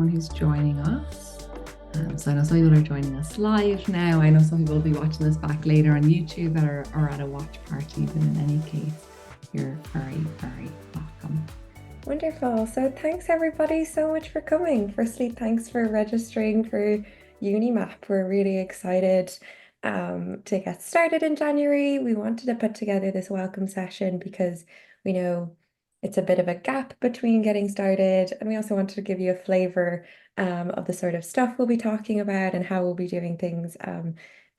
everyone who's joining us. So I know some people are joining us live now. I know some people will be watching this back later on YouTube or at a watch party, but in any case, you're very, very welcome. Wonderful. So thanks everybody so much for coming. Firstly, thanks for registering for UniMAAP. We're really excited to get started in January. We wanted to put together this welcome session because we know it's a bit of a gap between getting started, and we also wanted to give you a flavor of the sort of stuff we'll be talking about and how we'll be doing things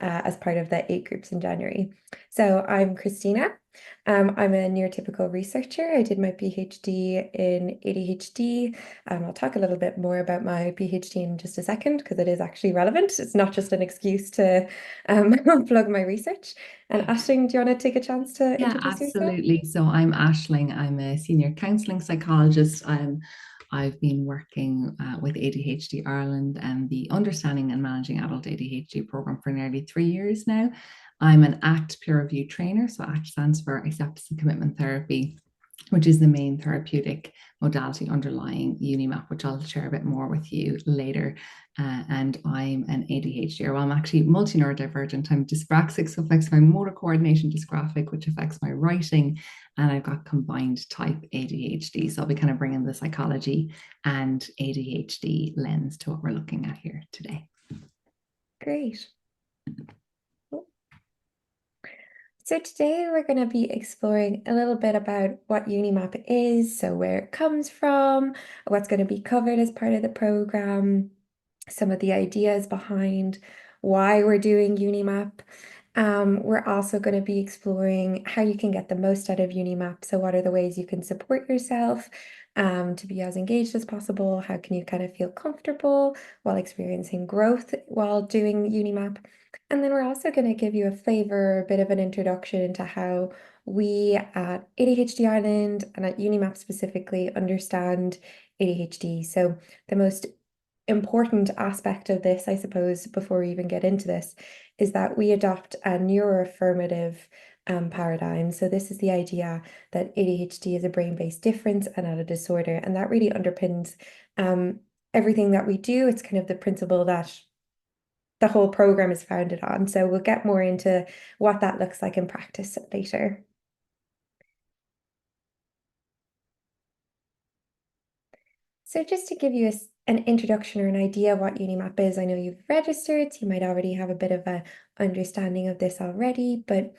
as part of the 8 groups in January. So I'm Christina. I'm a neurotypical researcher. I did my PhD in ADHD. I'll talk a little bit more about my PhD in just a second because it is actually relevant. It's not just an excuse to plug my research. And Aisling, do you want to take a chance to introduce yourself? Absolutely. So I'm Aisling. I'm a senior counselling psychologist. I've been working with ADHD Ireland and the Understanding and Managing Adult ADHD program for nearly 3 years now. I'm an ACT peer review trainer. So ACT stands for Acceptance and Commitment Therapy, which is the main therapeutic modality underlying UniMAAP, which I'll share a bit more with you later. And I'm an ADHD, well, I'm actually multi-neurodivergent. I'm dyspraxic, so affects my motor coordination, dysgraphic, which affects my writing, and I've got combined type ADHD. So I'll be kind of bringing the psychology and ADHD lens to what we're looking at here today. Great. So today we're going to be exploring a little bit about what UniMAAP is, so where it comes from, what's going to be covered as part of the program, some of the ideas behind why we're doing UniMAAP. We're also going to be exploring how you can get the most out of UniMAAP. So what are the ways you can support yourself to be as engaged as possible? How can you kind of feel comfortable while experiencing growth while doing UniMAAP? And then we're also going to give you a flavor, a bit of an introduction into how we at ADHD Ireland and at UniMAAP specifically understand ADHD. So the most important aspect of this, I suppose, before we even get into this, is that we adopt a neuroaffirmative paradigm. So this is the idea that ADHD is a brain-based difference and not a disorder, and that really underpins everything that we do. It's kind of the principle that the whole program is founded on. So we'll get more into what that looks like in practice later. So just to give you an introduction or an idea of what UniMAAP is, I know you've registered, so you might already have a bit of an understanding of this already, but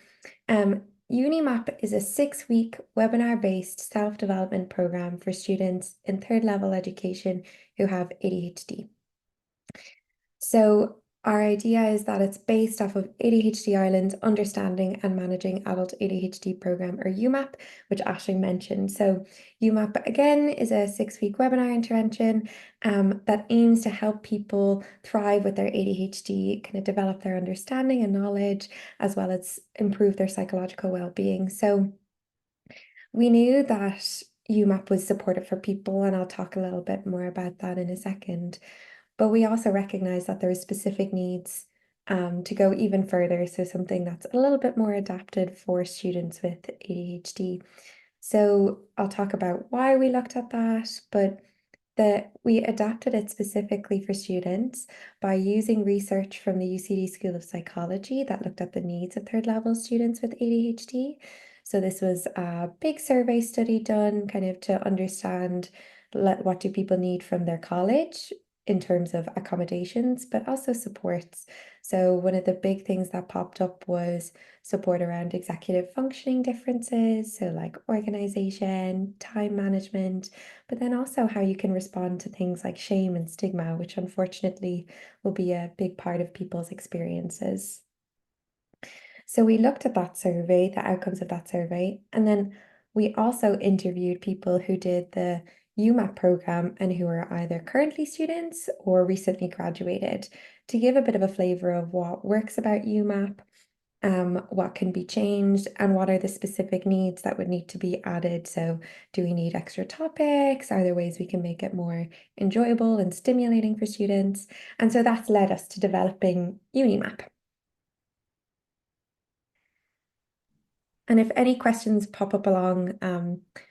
UniMAAP is a 6-week webinar-based self-development program for students in third level education who have ADHD. So our idea is that it's based off of ADHD Ireland's Understanding and Managing Adult ADHD program, or UMAP, which Aisling mentioned. So UMAP, again, is a 6-week webinar intervention that aims to help people thrive with their ADHD, kind of develop their understanding and knowledge, as well as improve their psychological well-being. So we knew that UMAP was supportive for people, and I'll talk a little bit more about that in a second. But we also recognize that there are specific needs to go even further. So something that's a little bit more adapted for students with ADHD. So I'll talk about why we looked at that, but we adapted it specifically for students by using research from the UCD School of Psychology that looked at the needs of third level students with ADHD. So this was a big survey study done kind of to understand what do people need from their college in terms of accommodations, but also supports. So one of the big things that popped up was support around executive functioning differences, so like organization, time management, but then also how you can respond to things like shame and stigma, which unfortunately will be a big part of people's experiences. So we looked at that survey, the outcomes of that survey, and then we also interviewed people who did the UMAP program and who are either currently students or recently graduated to give a bit of a flavor of what works about UMAP, what can be changed, and what are the specific needs that would need to be added. So do we need extra topics? Are there ways we can make it more enjoyable and stimulating for students? And so that's led us to developing UniMAAP. And if any questions pop up along,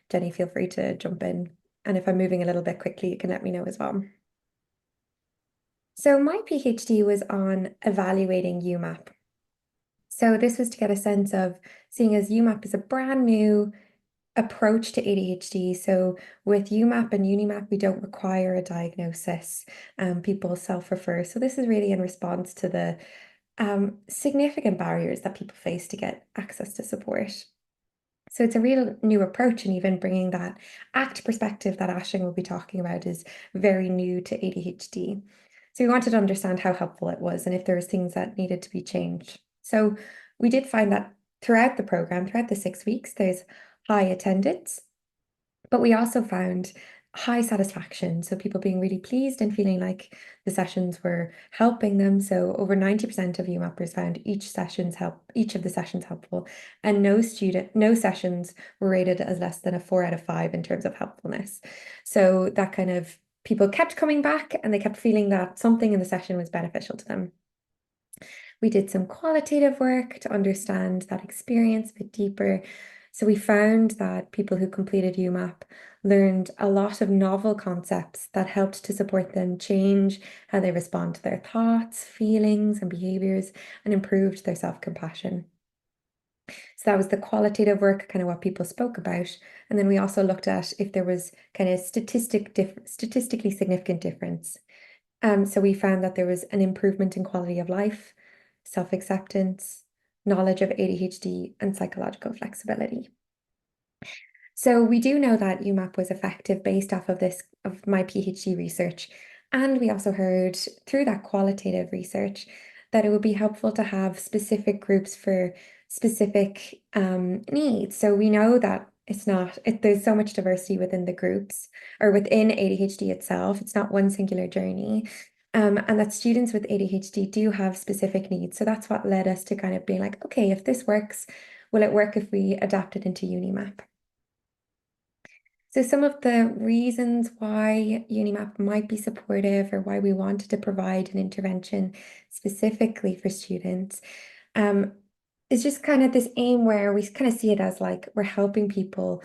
Jenny, feel free to jump in. And if I'm moving a little bit quickly, you can let me know as well. So my PhD was on evaluating UMAP. So this was to get a sense of seeing as UMAP is a brand new approach to ADHD. So with UMAP and UniMAAP, we don't require a diagnosis. People self-refer. So this is really in response to the significant barriers that people face to get access to support. So it's a real new approach, and even bringing that ACT perspective that Aisling will be talking about is very new to ADHD. So we wanted to understand how helpful it was and if there was things that needed to be changed. So we did find that throughout the program, throughout the 6 weeks, there's high attendance, but we also found high satisfaction. So people being really pleased and feeling like the sessions were helping them. So over 90% of UMAPers found each of the sessions helpful, and no sessions were rated as less than a 4 out of 5 in terms of helpfulness. So that kind of people kept coming back and they kept feeling that something in the session was beneficial to them. We did some qualitative work to understand that experience a bit deeper. So we found that people who completed UMAP learned a lot of novel concepts that helped to support them change how they respond to their thoughts, feelings, and behaviors, and improved their self-compassion. So that was the qualitative work, kind of what people spoke about. And then we also looked at if there was kind of statistically significant difference. So we found that there was an improvement in quality of life, self-acceptance, knowledge of ADHD, and psychological flexibility. So we do know that UMAP was effective based off of my PhD research. And we also heard through that qualitative research that it would be helpful to have specific groups for specific needs. So we know that there's so much diversity within the groups or within ADHD itself. It's not one singular journey. And that students with ADHD do have specific needs. So that's what led us to kind of being like, okay, if this works, will it work if we adapt it into UniMAAP? So some of the reasons why UniMAAP might be supportive or why we wanted to provide an intervention specifically for students is just kind of this aim where we kind of see it as like we're helping people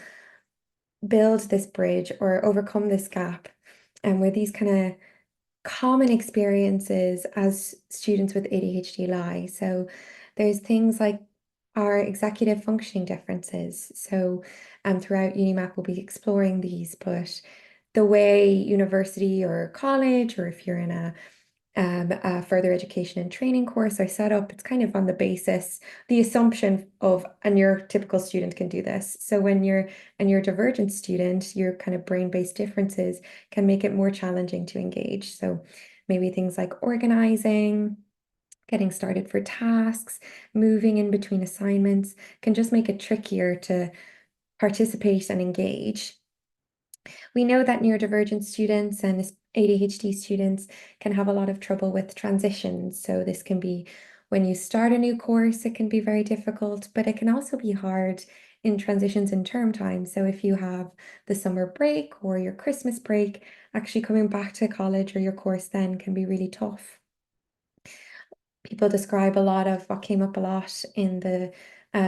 build this bridge or overcome this gap, and where these kind of common experiences as students with ADHD lie. So there's things like our executive functioning differences. So throughout UniMAAP, we'll be exploring these, but the way university or college, or if you're in a further education and training course are set up, it's kind of on the assumption of a neurotypical student can do this. So when you're a neurodivergent student, your kind of brain-based differences can make it more challenging to engage. So maybe things like organizing, getting started for tasks, moving in between assignments can just make it trickier to participate and engage. We know that neurodivergent students and ADHD students can have a lot of trouble with transitions. So this can be when you start a new course, it can be very difficult, but it can also be hard in transitions in term time. So if you have the summer break or your Christmas break, actually coming back to college or your course then can be really tough. People describe a lot of what came up a lot in the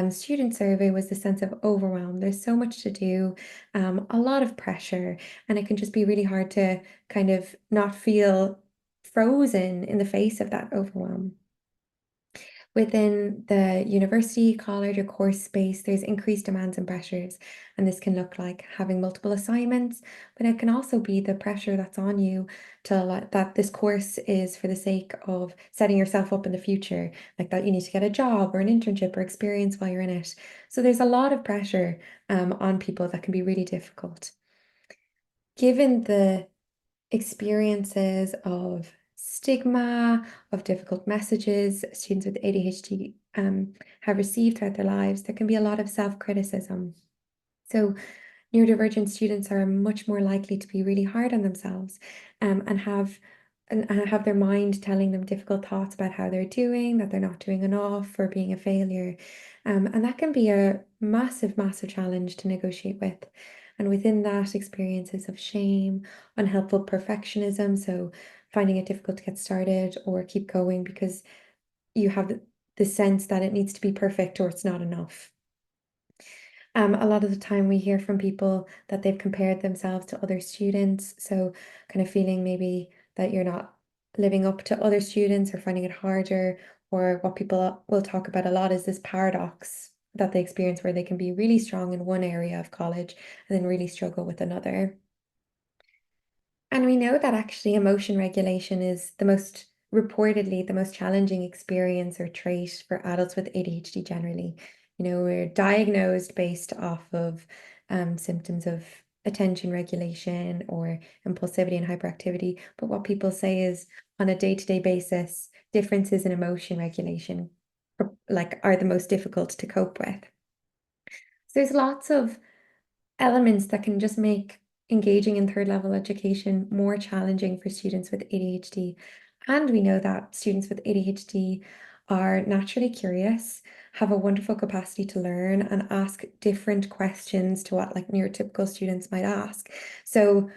student survey was the sense of overwhelm. There's so much to do, a lot of pressure, and it can just be really hard to kind of not feel frozen in the face of that overwhelm. Within the university, college, or course space, there's increased demands and pressures, and this can look like having multiple assignments, but it can also be the pressure that's on you that this course is for the sake of setting yourself up in the future, like that you need to get a job or an internship or experience while you're in it. So there's a lot of pressure on people that can be really difficult. Given the experiences of stigma, of difficult messages students with ADHD have received throughout their lives, there can be a lot of self-criticism. So neurodivergent students are much more likely to be really hard on themselves and have their mind telling them difficult thoughts about how they're doing, that they're not doing enough, or being a failure. And that can be a massive, massive challenge to negotiate with. And within that, experiences of shame, unhelpful perfectionism, so finding it difficult to get started or keep going because you have the sense that it needs to be perfect or it's not enough. A lot of the time we hear from people that they've compared themselves to other students, so kind of feeling maybe that you're not living up to other students or finding it harder, or what people will talk about a lot is this paradox that they experience where they can be really strong in one area of college and then really struggle with another. And we know that actually emotion regulation is reportedly the most challenging experience or trait for adults with ADHD generally. We're diagnosed based off of symptoms of attention regulation or impulsivity and hyperactivity. But what people say is on a day-to-day basis, differences in emotion regulation are the most difficult to cope with. So there's lots of elements that can just make engaging in third level education more challenging for students with ADHD. And we know that students with ADHD are naturally curious, have a wonderful capacity to learn, and ask different questions to what like neurotypical students might ask. So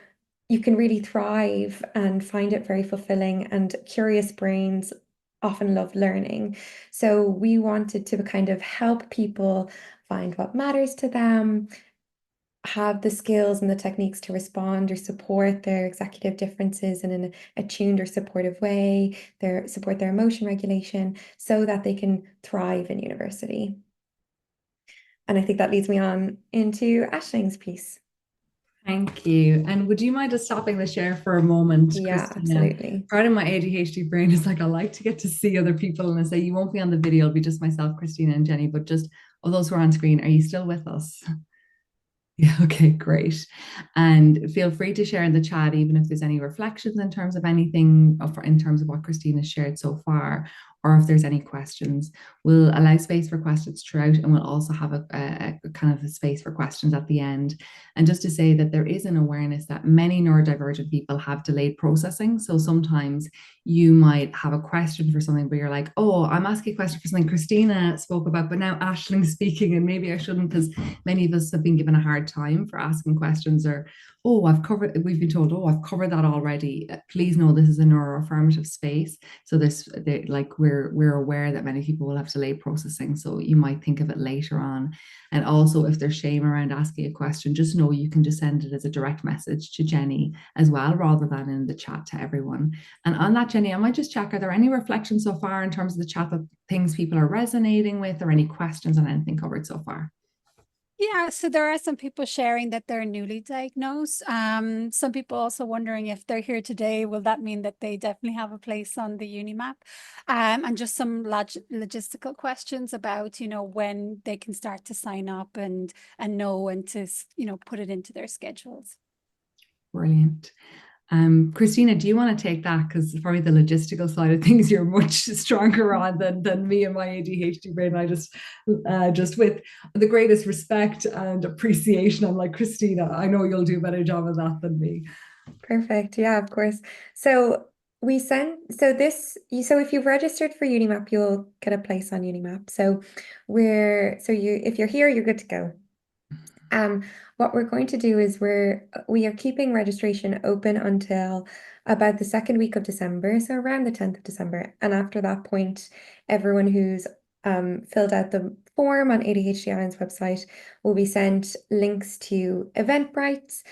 you can really thrive and find it very fulfilling, and curious brains often love learning. So we wanted to kind of help people find what matters to them, have the skills and the techniques to respond or support their executive differences in an attuned or supportive way, support their emotion regulation so that they can thrive in university. And I think that leads me on into Ashling's piece. Thank you. And would you mind just stopping the share for a moment, Yeah, Christina? absolutely. Part of my ADHD brain is like, I like to get to see other people. And I say, you won't be on the video, it'll be just myself, Christina, and Jenny, but just all those who are on screen, are you still with us? Yeah, okay, great. And feel free to share in the chat, even if there's any reflections in terms of anything, in terms of what Christina shared so far, or if there's any questions. We'll allow space for questions throughout, and we'll also have a kind of a space for questions at the end. And just to say that there is an awareness that many neurodivergent people have delayed processing. So sometimes you might have a question for something, but you're like, oh, I'm asking a question for something Christina spoke about, but now Ashling's speaking, and maybe I shouldn't, because many of us have been given a hard time for asking questions, or we've been told, oh, I've covered that already. Please know this is a neuroaffirmative space. So we're aware that many people will have delayed processing. So you might think of it later on. And also if there's shame around asking a question, just know you can just send it as a direct message to Jenny as well, rather than in the chat to everyone. And on that, Jenny, I might just check, are there any reflections so far in terms of the chat, that things people are resonating with, or any questions on anything covered so far? Yeah, so there are some people sharing that they're newly diagnosed. Some people also wondering if they're here today, will that mean that they definitely have a place on the UniMAAP? And just some logistical questions about, when they can start to sign up and know and to, put it into their schedules. Brilliant. Christina, do you want to take that? Because probably the logistical side of things you're much stronger on than me and my ADHD brain. I just with the greatest respect and appreciation, I'm like, Christina, I know you'll do a better job of that than me. Perfect. Yeah, of course. So if you've registered for UniMAAP, you'll get a place on UniMAAP. If you're here, you're good to go. What we're going to do is we are keeping registration open until about the second week of December, so around the 10th of December. And after that point, everyone who's filled out the form on ADHD Ireland's website will be sent links to Eventbrite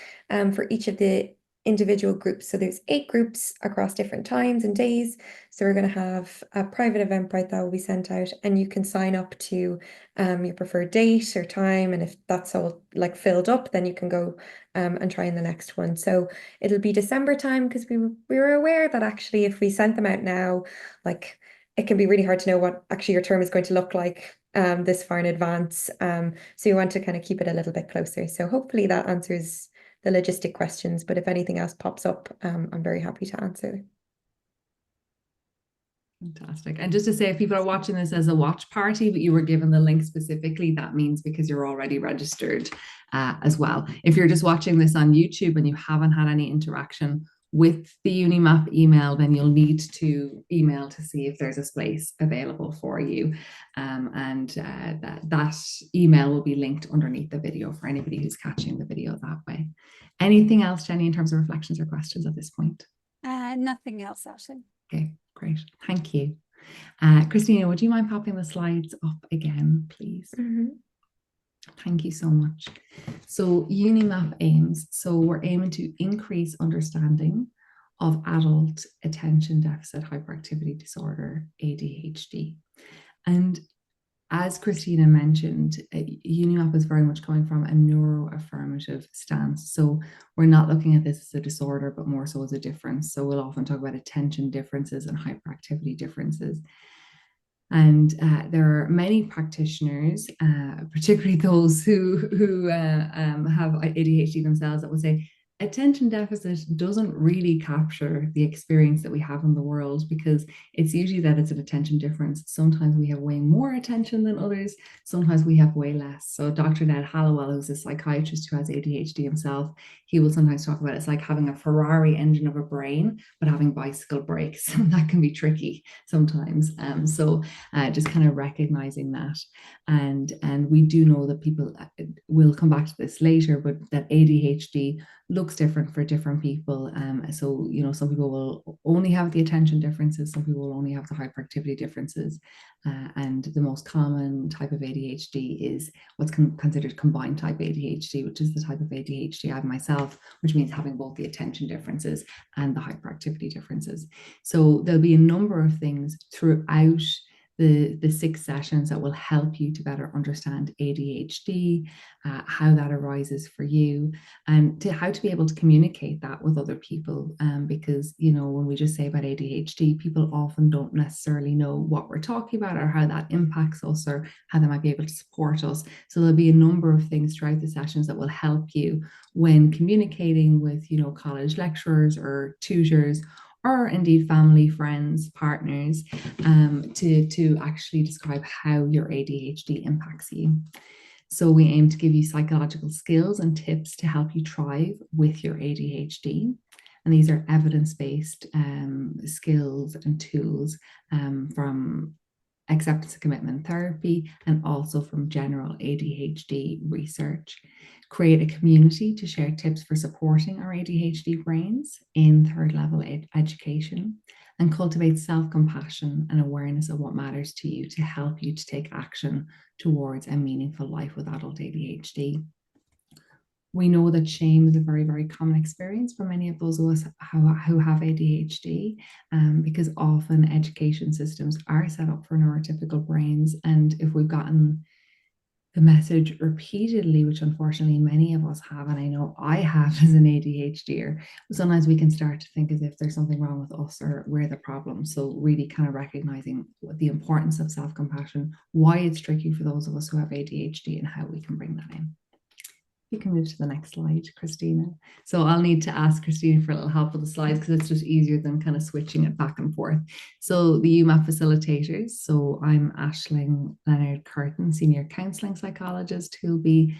for each of the individual groups. So there's 8 groups across different times and days. So we're going to have a private Eventbrite that will be sent out, and you can sign up to your preferred date or time. And if that's all like filled up, then you can go and try in the next one. So it'll be December time, because we were aware that actually if we sent them out now, like it can be really hard to know what actually your term is going to look like this far in advance. So you want to kind of keep it a little bit closer. So hopefully that answers the logistic questions, but if anything else pops up, I'm very happy to answer. Fantastic. And just to say, if people are watching this as a watch party, but you were given the link specifically, that means because you're already registered as well. If you're just watching this on YouTube and you haven't had any interaction with the UniMAAP email, then you'll need to email to see if there's a space available for you. That email will be linked underneath the video for anybody who's catching the video that way. Anything else, Jenny, in terms of reflections or questions at this point? Nothing else, Ashley. Okay, great. Thank you. Christina, would you mind popping the slides up again, please? Thank you so much. So UniMAAP aims, so we're aiming to increase understanding of adult attention deficit hyperactivity disorder, ADHD. And as Christina mentioned, UniMAAP is very much coming from a neuroaffirmative stance. So we're not looking at this as a disorder, but more so as a difference. So we'll often talk about attention differences and hyperactivity differences. And there are many practitioners, particularly those who have ADHD themselves, that would say attention deficit doesn't really capture the experience that we have in the world, because it's usually that it's an attention difference. Sometimes we have way more attention than others. Sometimes we have way less. So Dr. Ned Hallowell, who's a psychiatrist who has ADHD himself, he will sometimes talk about it's like having a Ferrari engine of a brain, but having bicycle brakes. And that can be tricky sometimes. So just kind of recognizing that. And we do know that people will come back to this later, but that ADHD looks different for different people. So, you know, some people will only have the attention differences, some people will only have the hyperactivity differences. And the most common type of ADHD is what's considered combined type ADHD, which is the type of ADHD I have myself, which means having both the attention differences and the hyperactivity differences. So there'll be a number of things throughout the 6 sessions that will help you to better understand ADHD, how that arises for you, and how to be able to communicate that with other people. Because, you know, when we just say about ADHD, people often don't necessarily know what we're talking about or how that impacts us or how they might be able to support us. So there'll be a number of things throughout the sessions that will help you when communicating with, you know, college lecturers or tutors, or indeed family, friends, partners, to actually describe how your ADHD impacts you. So we aim to give you psychological skills and tips to help you thrive with your ADHD. And these are evidence-based skills and tools from acceptance and commitment therapy, and also from general ADHD research. Create a community to share tips for supporting our ADHD brains in third level education, and cultivate self-compassion and awareness of what matters to you to help you to take action towards a meaningful life with adult ADHD. We know that shame is a very, very common experience for many of those of us who have ADHD, because often education systems are set up for neurotypical brains. And if we've gotten the message repeatedly, which unfortunately many of us have, and I know I have as an ADHDer, sometimes we can start to think as if there's something wrong with us or we're the problem. So really kind of recognizing the importance of self-compassion, why it's tricky for those of us who have ADHD, and how we can bring that in. You can move to the next slide, Christina. So I'll need to ask Christina for a little help with the slides, because it's just easier than kind of switching it back and forth. So the UMAP facilitators. So I'm Aisling Leonard Curtin, Senior Counselling Psychologist, who'll be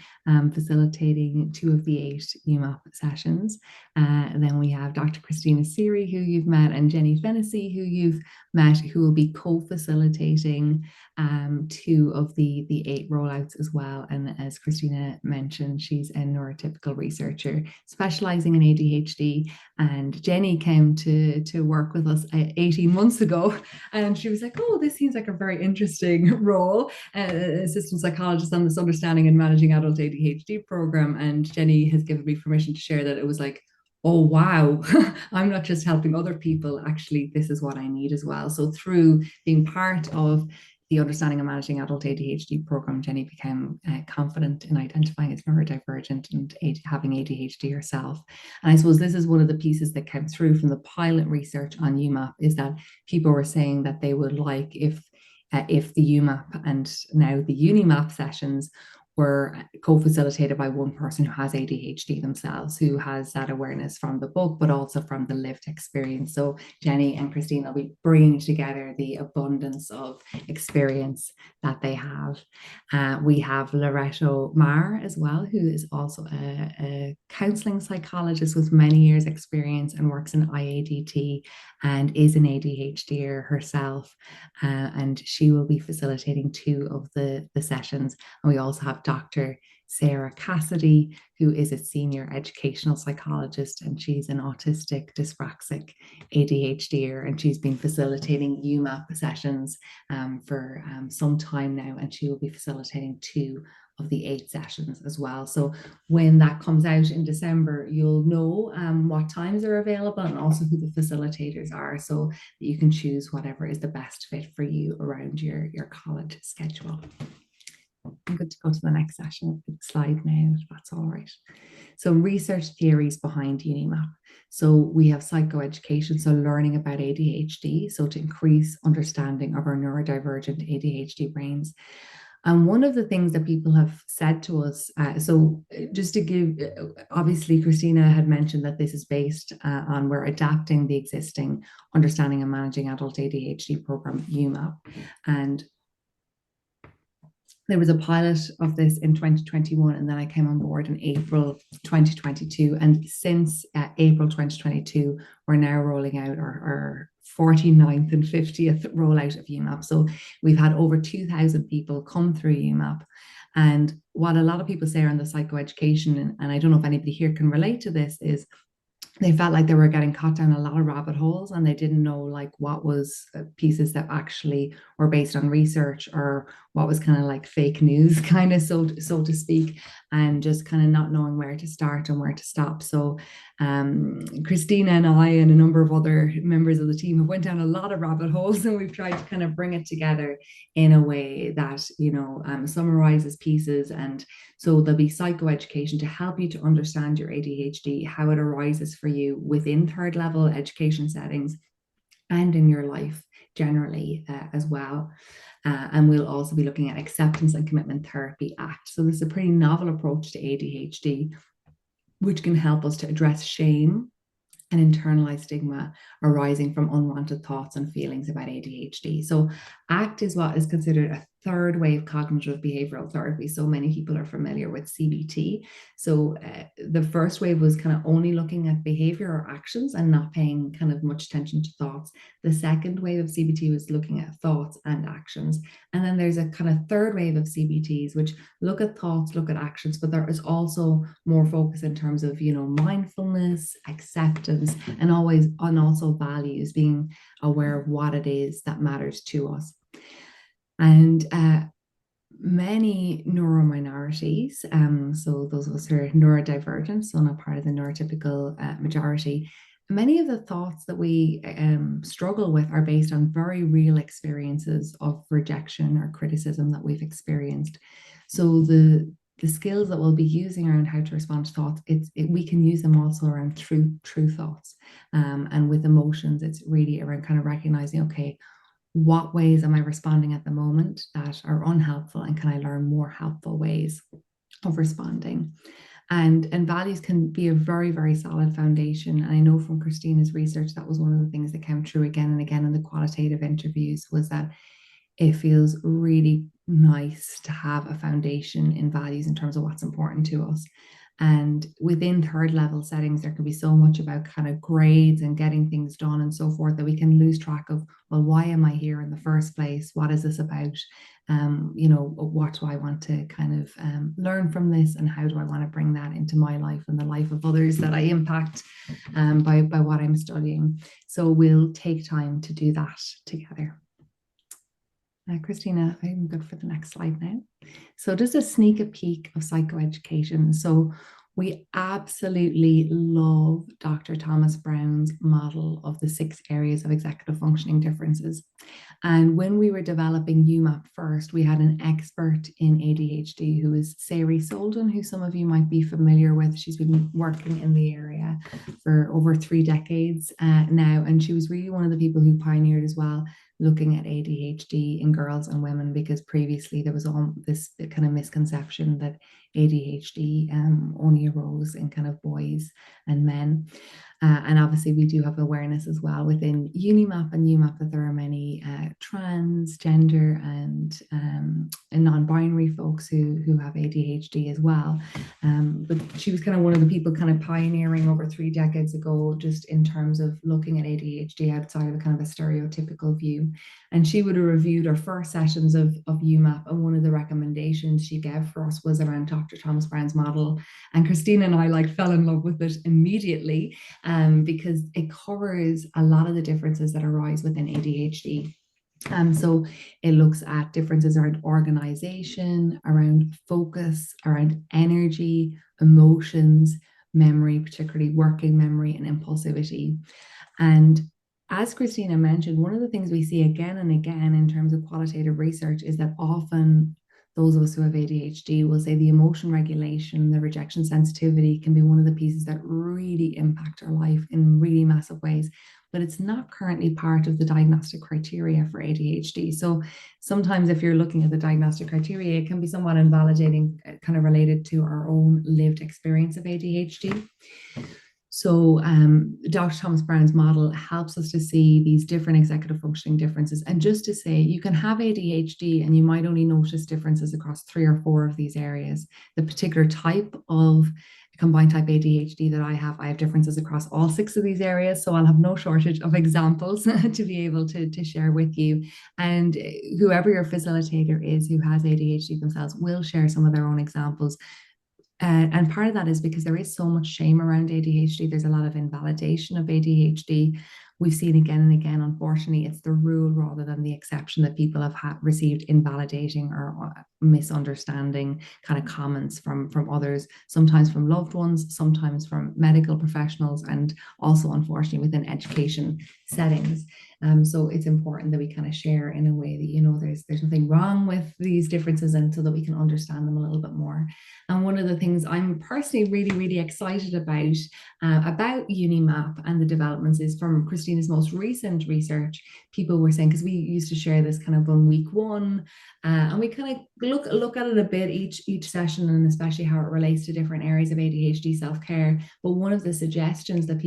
facilitating 2 of the 8 UMAP sessions. And then we have Dr. Christina Seary, who you've met, and Jenny Fennessy, who you've met, who will be co-facilitating 2 of the 8 rollouts as well. And as Christina mentioned, she's a neurotypical researcher specializing in ADHD. And Jenny came to work with us 18 months ago, and she was like, oh, this seems like a very interesting role, assistant psychologist on this understanding and managing adult ADHD program. And Jenny has given me permission to share that it was like, oh, wow, I'm not just helping other people, actually, this is what I need as well. So through being part of the Understanding and Managing Adult ADHD program, Jenny became confident in identifying as neurodivergent and having ADHD herself. And I suppose this is one of the pieces that came through from the pilot research on UMAP, is that people were saying that they would like if the UMAP and now the UniMAAP sessions were co-facilitated by one person who has ADHD themselves, who has that awareness from the book, but also from the lived experience. So Jenny and Christine will be bringing together the abundance of experience that they have. We have Loretto Marr as well, who is also a counselling psychologist with many years experience and works in IADT and is an ADHDer herself. And she will be facilitating 2 of the sessions. And we also have Dr. Sarah Cassidy, who is a senior educational psychologist, and she's an autistic dyspraxic ADHDer, and she's been facilitating UMAP sessions for some time now, and she will be facilitating 2 the 8 sessions as well. So when that comes out in December, you'll know what times are available and also who the facilitators are, so that you can choose whatever is the best fit for you around your college schedule. I'm good to go to the next session slide now, if that's all right. So research theories behind UniMAAP. So we have psychoeducation, so learning about ADHD, so to increase understanding of our neurodivergent ADHD brains. And one of the things that people have said to us, so just to give, obviously Christina had mentioned that this is based on, we're adapting the existing Understanding and Managing Adult ADHD program, UMAP. And there was a pilot of this in 2021, and then I came on board in April 2022. And since April 2022, we're now rolling out our 49th and 50th rollout of UMAP. So we've had over 2,000 people come through UMAP. And what a lot of people say around the psychoeducation, and I don't know if anybody here can relate to this, is they felt like they were getting caught down a lot of rabbit holes, and they didn't know like what was pieces that actually were based on research, or what was kind of like fake news, kind of so to speak, and just kind of not knowing where to start and where to stop. So Christina and I and a number of other members of the team have went down a lot of rabbit holes, and we've tried to kind of bring it together in a way that, you know, summarizes pieces. And so there'll be psychoeducation to help you to understand your ADHD, how it arises for you within third level education settings and in your life generally as well. And we'll also be looking at Acceptance and Commitment Therapy Act. So this is a pretty novel approach to ADHD, which can help us to address shame and internalized stigma arising from unwanted thoughts and feelings about ADHD. So ACT is what is considered a third wave cognitive behavioral therapy. So many people are familiar with CBT. So the first wave was kind of only looking at behavior or actions and not paying kind of much attention to thoughts. The second wave of CBT was looking at thoughts and actions. And then there's a kind of third wave of CBTs, which look at thoughts, look at actions, but there is also more focus in terms of, you know, mindfulness, acceptance, and also values, being aware of what it is that matters to us. And many neurominorities, so those of us who are neurodivergent, so not part of the neurotypical majority, many of the thoughts that we struggle with are based on very real experiences of rejection or criticism that we've experienced. So the skills that we'll be using around how to respond to thoughts, we can use them also around true thoughts. And with emotions, it's really around kind of recognizing, okay, what ways am I responding at the moment that are unhelpful, and can I learn more helpful ways of responding? And values can be a very, very solid foundation. And I know from Christina's research, that was one of the things that came through again and again in the qualitative interviews, was that it feels really nice to have a foundation in values in terms of what's important to us. And within third level settings, there can be so much about kind of grades and getting things done and so forth, that we can lose track of, well, why am I here in the first place? What is this about? You know, what do I want to kind of learn from this, and how do I want to bring that into my life and the life of others that I impact by what I'm studying? So we'll take time to do that together. Christina, I'm good for the next slide now. So just a sneak peek of psychoeducation. So we absolutely love Dr. Thomas Brown's model of the 6 areas of executive functioning differences. And when we were developing UMAP first, we had an expert in ADHD who is Sari Solden, who some of you might be familiar with. She's been working in the area for over 3 decades now. And she was really one of the people who pioneered as well, looking at ADHD in girls and women, because previously there was all this kind of misconception that ADHD only arose in kind of boys and men. And obviously we do have awareness as well within UniMAAP and UMAP that there are many transgender and non-binary folks who have ADHD as well. But she was kind of one of the people kind of pioneering over 3 decades ago, just in terms of looking at ADHD outside of a kind of a stereotypical view. And she would have reviewed our first sessions of UMAP, and one of the recommendations she gave for us was around Dr. Thomas Brown's model. And Christina and I fell in love with it immediately, because it covers a lot of the differences that arise within ADHD. So it looks at differences around organization, around focus, around energy, emotions, memory, particularly working memory and impulsivity. And as Christina mentioned, one of the things we see again and again in terms of qualitative research is that often those of us who have ADHD will say the emotion regulation, the rejection sensitivity can be one of the pieces that really impact our life in really massive ways. But it's not currently part of the diagnostic criteria for ADHD. So sometimes if you're looking at the diagnostic criteria, it can be somewhat invalidating, kind of related to our own lived experience of ADHD. So Dr. Thomas Brown's model helps us to see these different executive functioning differences. And just to say, you can have ADHD and you might only notice differences across 3 or 4 of these areas. The particular type of combined type ADHD that I have differences across all 6 of these areas. So I'll have no shortage of examples to be able to share with you. And whoever your facilitator is who has ADHD themselves will share some of their own examples. And part of that is because there is so much shame around ADHD. There's a lot of invalidation of ADHD. We've seen again and again, unfortunately, it's the rule rather than the exception that people have received invalidating or misunderstanding kind of comments from others, sometimes from loved ones, sometimes from medical professionals, and also, unfortunately, within education settings. So it's important that we kind of share in a way that, you know, there's nothing wrong with these differences, and so that we can understand them a little bit more. And one of the things I'm personally really, really excited about UniMAAP and the developments is from Christina's most recent research. People were saying, because we used to share this kind of on week 1, and we kind of look at it a bit each session, and especially how it relates to different areas of ADHD self-care. But one of the suggestions that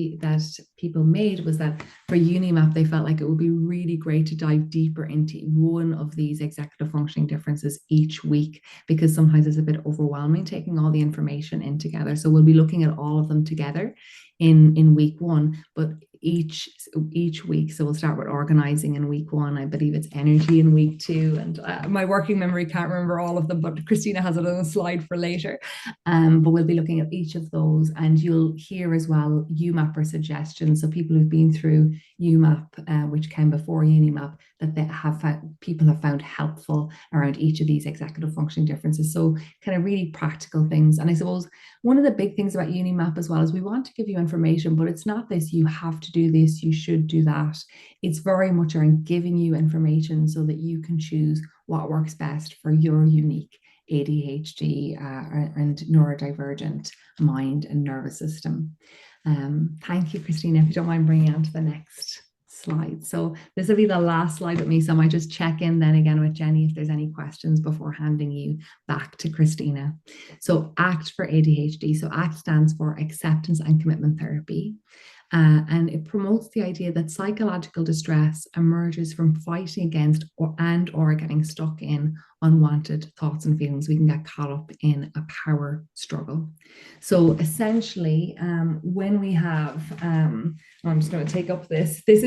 people made was that for UniMAAP, they felt like it would be really great to dive deeper into one of these executive functioning differences each week, because sometimes it's a bit overwhelming taking all the information in together. So we'll be looking at all of them together in week 1, but each week. So we'll start with organizing in week 1. I believe it's energy in week 2, and my working memory can't remember all of them, but Christina has it on a slide for later. But we'll be looking at each of those, and you'll hear as well UMAPer suggestions. So people who've been through UMAP, which came before UniMAAP, that people have found helpful around each of these executive functioning differences. So kind of really practical things. And I suppose one of the big things about UniMAAP as well is we want to give you information, but it's not this, you have to do this, you should do that. It's very much around giving you information so that you can choose what works best for your unique ADHD and neurodivergent mind and nervous system. Thank you, Christina. If you don't mind bringing on to the next slide. So this will be the last slide with me. So I might just check in then again with Jenny if there's any questions before handing you back to Christina. So ACT for ADHD. So ACT stands for Acceptance and Commitment Therapy. And it promotes the idea that psychological distress emerges from fighting against or getting stuck in unwanted thoughts and feelings. We can get caught up in a power struggle. So essentially, when we have, I'm just going to take up this. This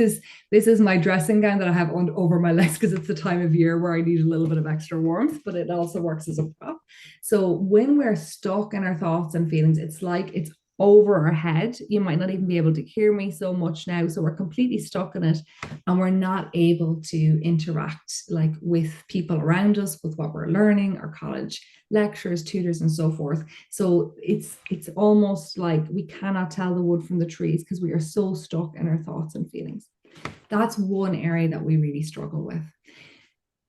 is my dressing gown that I have over my legs because it's the time of year where I need a little bit of extra warmth, but it also works as a prop. So when we're stuck in our thoughts and feelings, it's like it's over our head. You might not even be able to hear me so much now. So we're completely stuck in it, and we're not able to interact like with people around us, with what we're learning, our college lectures, tutors, and so forth. So it's almost like we cannot tell the wood from the trees because we are so stuck in our thoughts and feelings. That's one area that we really struggle with.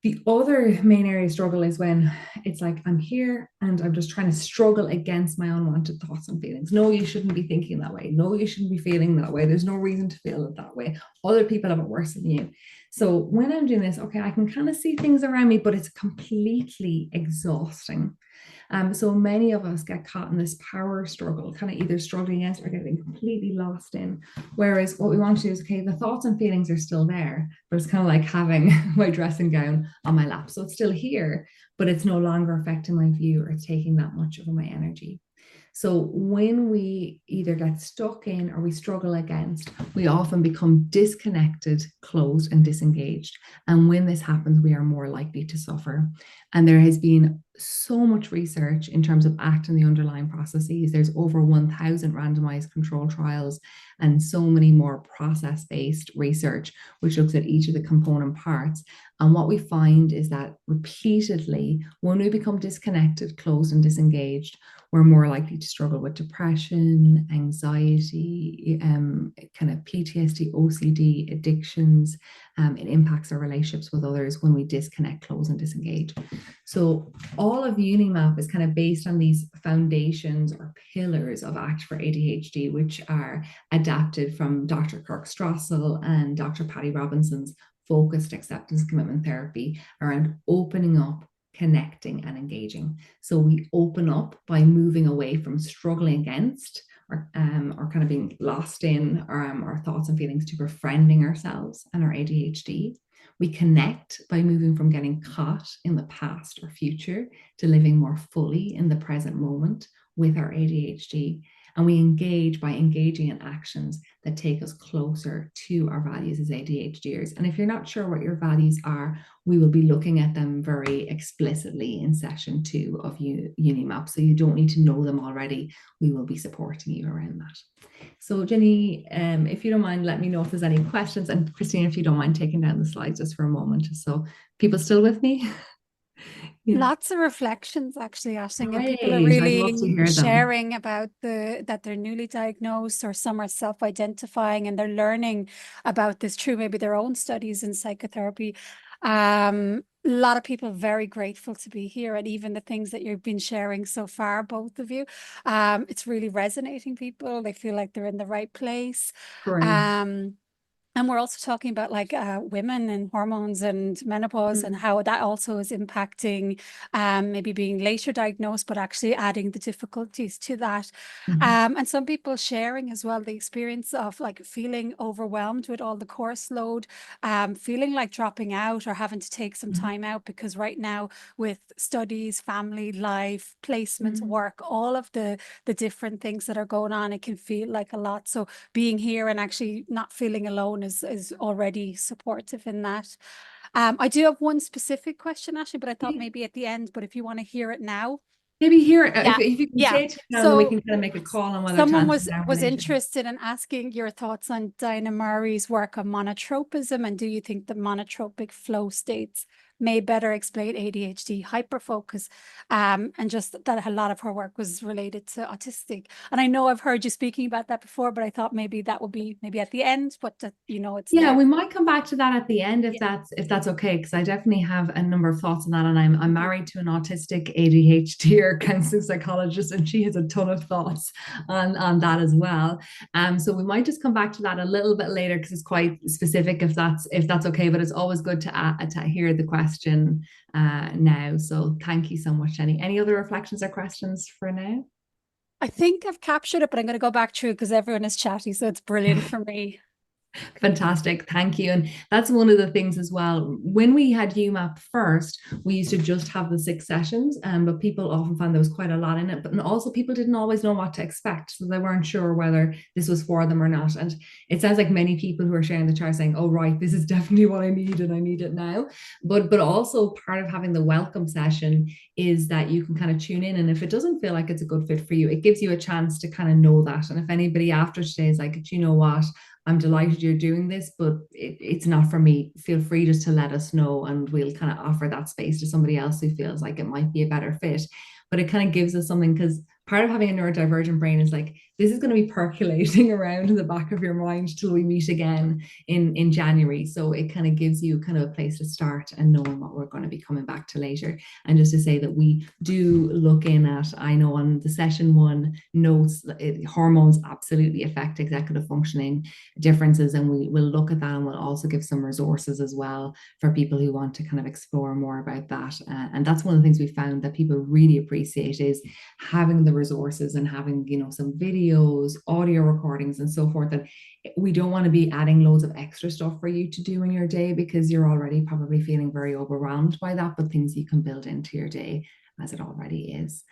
The other main area of struggle is when it's like I'm here and I'm just trying to struggle against my unwanted thoughts and feelings. No, you shouldn't be thinking that way. No, you shouldn't be feeling that way. There's no reason to feel it that way. Other people have it worse than you. So when I'm doing this, okay, I can kind of see things around me, but it's completely exhausting. So many of us get caught in this power struggle, kind of either struggling against or getting completely lost in. Whereas what we want to do is, okay, the thoughts and feelings are still there, but it's kind of like having my dressing gown on my lap. So it's still here, but it's no longer affecting my view or taking that much of my energy. So when we either get stuck in or we struggle against, we often become disconnected, closed, and disengaged. And when this happens, we are more likely to suffer. And there has been so much research in terms of ACT and the underlying processes. There's over 1,000 randomized control trials and so many more process-based research, which looks at each of the component parts. And what we find is that repeatedly, when we become disconnected, closed, and disengaged, we're more likely to struggle with depression, anxiety, kind of PTSD, OCD, addictions. It impacts our relationships with others when we disconnect, close, and disengage. So all of UniMAAP is kind of based on these foundations or pillars of ACT for ADHD, which are adapted from Dr. Kirk Strassel and Dr. Patty Robinson's focused acceptance commitment therapy around opening up, connecting, and engaging. So we open up by moving away from struggling against or kind of being lost in our thoughts and feelings to befriending ourselves and our ADHD. We connect by moving from getting caught in the past or future to living more fully in the present moment with our ADHD. And we engage by engaging in actions that take us closer to our values as ADHDers. And if you're not sure what your values are, we will be looking at them very explicitly in session 2 of UniMAAP. So you don't need to know them already. We will be supporting you around that. So Jenny, if you don't mind, let me know if there's any questions. And Christine, if you don't mind taking down the slides just for a moment. So people still with me? Yeah. Lots of reflections actually, Aisling, and people are I'd love to hear sharing about that they're newly diagnosed, or some are self-identifying and they're learning about this through maybe their own studies in psychotherapy. A lot of people very grateful to be here, and even the things that you've been sharing so far, both of you, it's really resonating. People, they feel like they're in the right place. Great. And we're also talking about like women and hormones and menopause and how that also is impacting maybe being later diagnosed, but actually adding the difficulties to that. And some people sharing as well the experience of like feeling overwhelmed with all the course load, feeling like dropping out or having to take some time out, because right now with studies, family life, placements, work, all of the different things that are going on, it can feel like a lot. So being here and actually not feeling alone is already supportive in that. I do have one specific question, Ashley, but I thought maybe at the end, but if you want to hear it now. Maybe hear it, if you can say it now, so, then we can kind of make a call on whether someone was interested in asking your thoughts on Dinah Murray's work on monotropism, and do you think that monotropic flow states may better explain ADHD hyperfocus, and just that a lot of her work was related to autistic. And I know I've heard you speaking about that before, but I thought maybe that would be maybe at the end, but you know, it's we might come back to that at the end if that's okay, because I definitely have a number of thoughts on that, and I'm married to an autistic ADHD or counseling psychologist, and she has a ton of thoughts on that as well. So we might just come back to that a little bit later, because it's quite specific if that's okay, but it's always good to hear the question now. So thank you so much, Jenny. Any other reflections or questions for now? I think I've captured it, but I'm going to go back through because everyone is chatty, so it's brilliant for me. Fantastic. Thank you. And that's one of the things as well. When we had UMAP first, we used to just have the 6 sessions, but people often found there was quite a lot in it. But also people didn't always know what to expect. So they weren't sure whether this was for them or not. And it sounds like many people who are sharing the chat saying, oh, right, this is definitely what I need and I need it now. But also part of having the welcome session is that you can kind of tune in. And if it doesn't feel like it's a good fit for you, it gives you a chance to kind of know that. And if anybody after today is like, do you know what? I'm delighted you're doing this, but it's not for me. Feel free just to let us know, and we'll kind of offer that space to somebody else who feels like it might be a better fit. But it kind of gives us something, because part of having a neurodivergent brain is like, this is going to be percolating around in the back of your mind till we meet again in January. So it kind of gives you kind of a place to start and knowing what we're going to be coming back to later. And just to say that we do look in at, I know on the session 1 notes, hormones absolutely affect executive functioning differences. And we will look at that, and we'll also give some resources as well for people who want to kind of explore more about that. And that's one of the things we found that people really appreciate, is having the resources and having, you know, some videos, audio recordings and so forth. And we don't want to be adding loads of extra stuff for you to do in your day, because you're already probably feeling very overwhelmed by that, but things you can build into your day as it already is.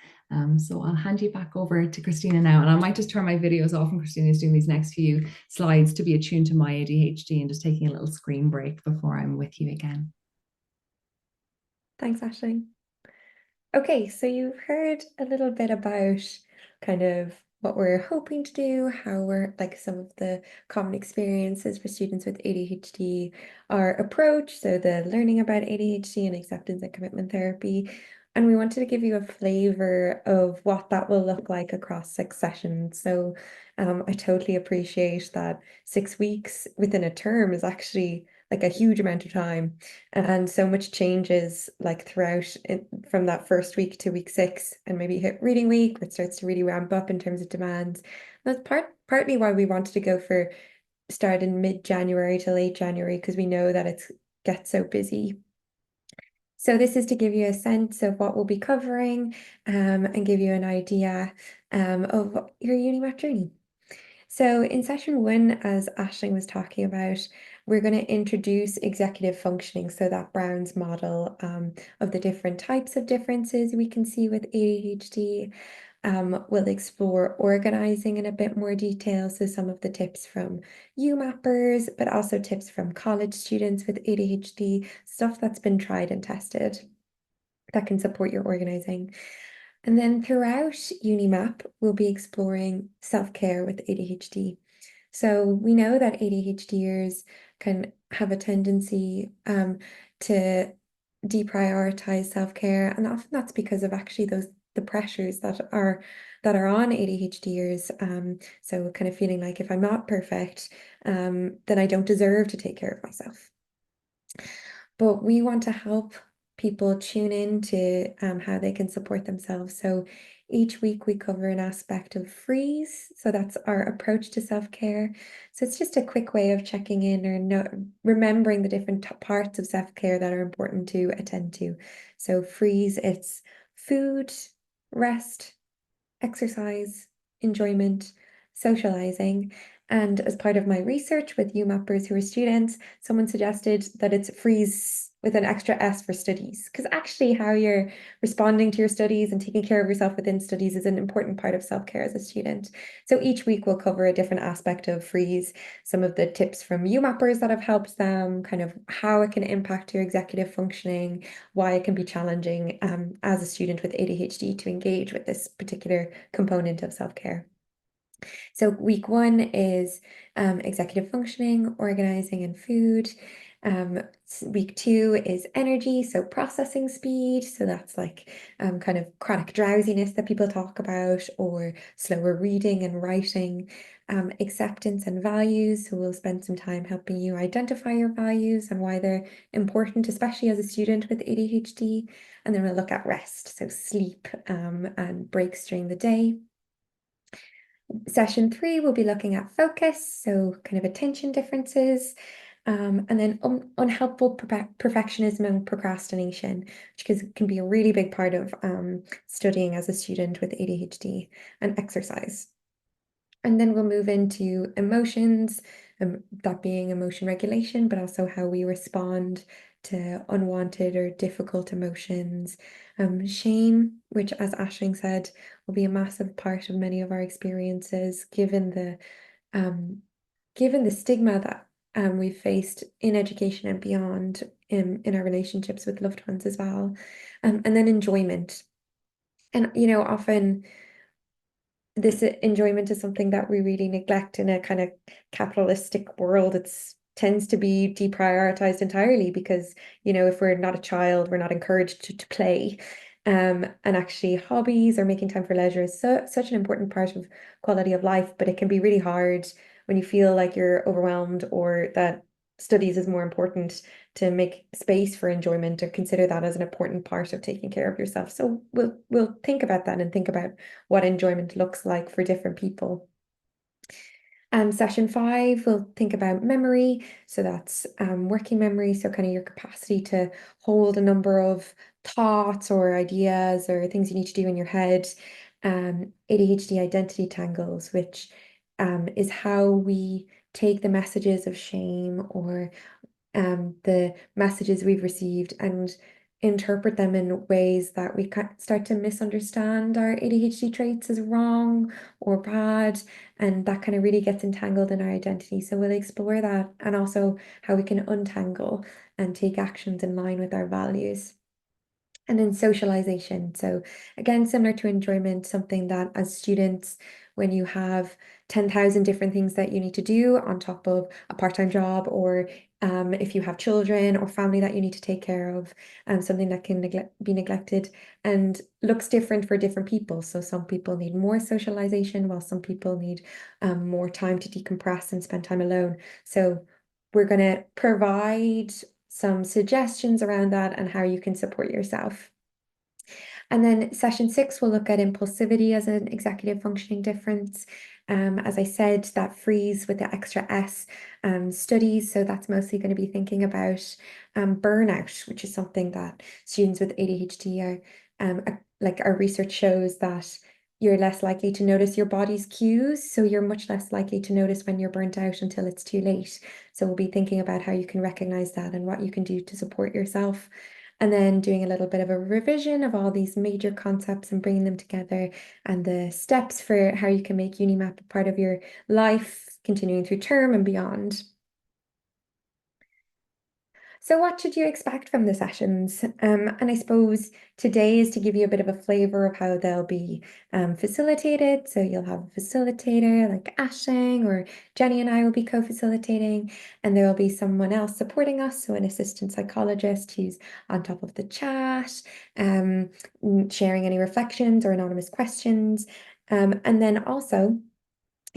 So I'll hand you back over to Christina now, and I might just turn my videos off when Christina's doing these next few slides to be attuned to my ADHD, and just taking a little screen break before I'm with you again. Thanks, Aisling. Okay, so you've heard a little bit about kind of what we're hoping to do, how we're like some of the common experiences for students with ADHD, our approach, so the learning about ADHD and acceptance and commitment therapy. And we wanted to give you a flavor of what that will look like across 6 sessions. So I totally appreciate that 6 weeks within a term is actually like a huge amount of time, and so much changes like throughout it, from that first week to week 6, and maybe hit reading week where it starts to really ramp up in terms of demands. That's partly why we wanted to go for start in mid-January to late January, because we know that it gets so busy. So this is to give you a sense of what we'll be covering, and give you an idea of your UniMAAP journey. So in session 1, as Aisling was talking about, we're going to introduce executive functioning, so that Brown's model of the different types of differences we can see with ADHD. We'll explore organizing in a bit more detail, so some of the tips from UMAPers, but also tips from college students with ADHD, stuff that's been tried and tested that can support your organizing. And then throughout UniMAAP, we'll be exploring self-care with ADHD. So we know that ADHDers can have a tendency to deprioritize self-care, and often that's because of actually the pressures that are on ADHDers. So kind of feeling like if I'm not perfect, then I don't deserve to take care of myself. But we want to help people tune in to how they can support themselves. So each week we cover an aspect of freeze. So that's our approach to self-care. So it's just a quick way of checking in or remembering the different parts of self-care that are important to attend to. So freeze, it's food, rest, exercise, enjoyment, socializing. And as part of my research with UMAPers who are students, someone suggested that it's freeze with an extra S for studies, because actually how you're responding to your studies and taking care of yourself within studies is an important part of self-care as a student. So each week we'll cover a different aspect of freeze, some of the tips from UMAPers that have helped them, kind of how it can impact your executive functioning, why it can be challenging as a student with ADHD to engage with this particular component of self-care. So week 1 is executive functioning, organizing, and food. Week 2 is energy, so processing speed. So that's like kind of chronic drowsiness that people talk about, or slower reading and writing. Acceptance and values. So we'll spend some time helping you identify your values and why they're important, especially as a student with ADHD. And then we'll look at rest, so sleep and breaks during the day. Session 3, we'll be looking at focus, so kind of attention differences, and then unhelpful perfectionism and procrastination, which can be a really big part of studying as a student with ADHD, and exercise. And then we'll move into emotions, that being emotion regulation, but also how we respond to unwanted or difficult emotions. Shame, which, as Aisling said, will be a massive part of many of our experiences, given the stigma that we've faced in education and beyond in our relationships with loved ones as well. And then enjoyment. And, often this enjoyment is something that we really neglect in a kind of capitalistic world. It tends to be deprioritized entirely because, if we're not a child, we're not encouraged to play. And actually hobbies or making time for leisure is such an important part of quality of life, but it can be really hard when you feel like you're overwhelmed or that studies is more important, to make space for enjoyment or consider that as an important part of taking care of yourself. So we'll think about that and think about what enjoyment looks like for different people. Session 5, we'll think about memory. So that's working memory, so kind of your capacity to hold a number of thoughts or ideas or things you need to do in your head. ADHD identity tangles, which is how we take the messages of shame or the messages we've received and interpret them in ways that we start to misunderstand our ADHD traits as wrong or bad, and that kind of really gets entangled in our identity. So we'll explore that, and also how we can untangle and take actions in line with our values. And then socialization. So again, similar to enjoyment, something that as students, when you have 10,000 different things that you need to do on top of a part-time job, or if you have children or family that you need to take care of, something that can be neglected and looks different for different people. So some people need more socialization, while some people need more time to decompress and spend time alone. So we're going to provide some suggestions around that and how you can support yourself. And then session 6 will look at impulsivity as an executive functioning difference. As I said, that freeze with the extra S studies. So that's mostly going to be thinking about burnout, which is something that students with ADHD are, like our research shows that you're less likely to notice your body's cues. So you're much less likely to notice when you're burnt out until it's too late. So we'll be thinking about how you can recognize that and what you can do to support yourself. And then doing a little bit of a revision of all these major concepts and bringing them together, and the steps for how you can make UniMAAP a part of your life, continuing through term and beyond. So what should you expect from the sessions? And I suppose today is to give you a bit of a flavor of how they'll be facilitated. So you'll have a facilitator like Ashing, or Jenny and I will be co-facilitating, and there will be someone else supporting us, so an assistant psychologist who's on top of the chat, sharing any reflections or anonymous questions. And then also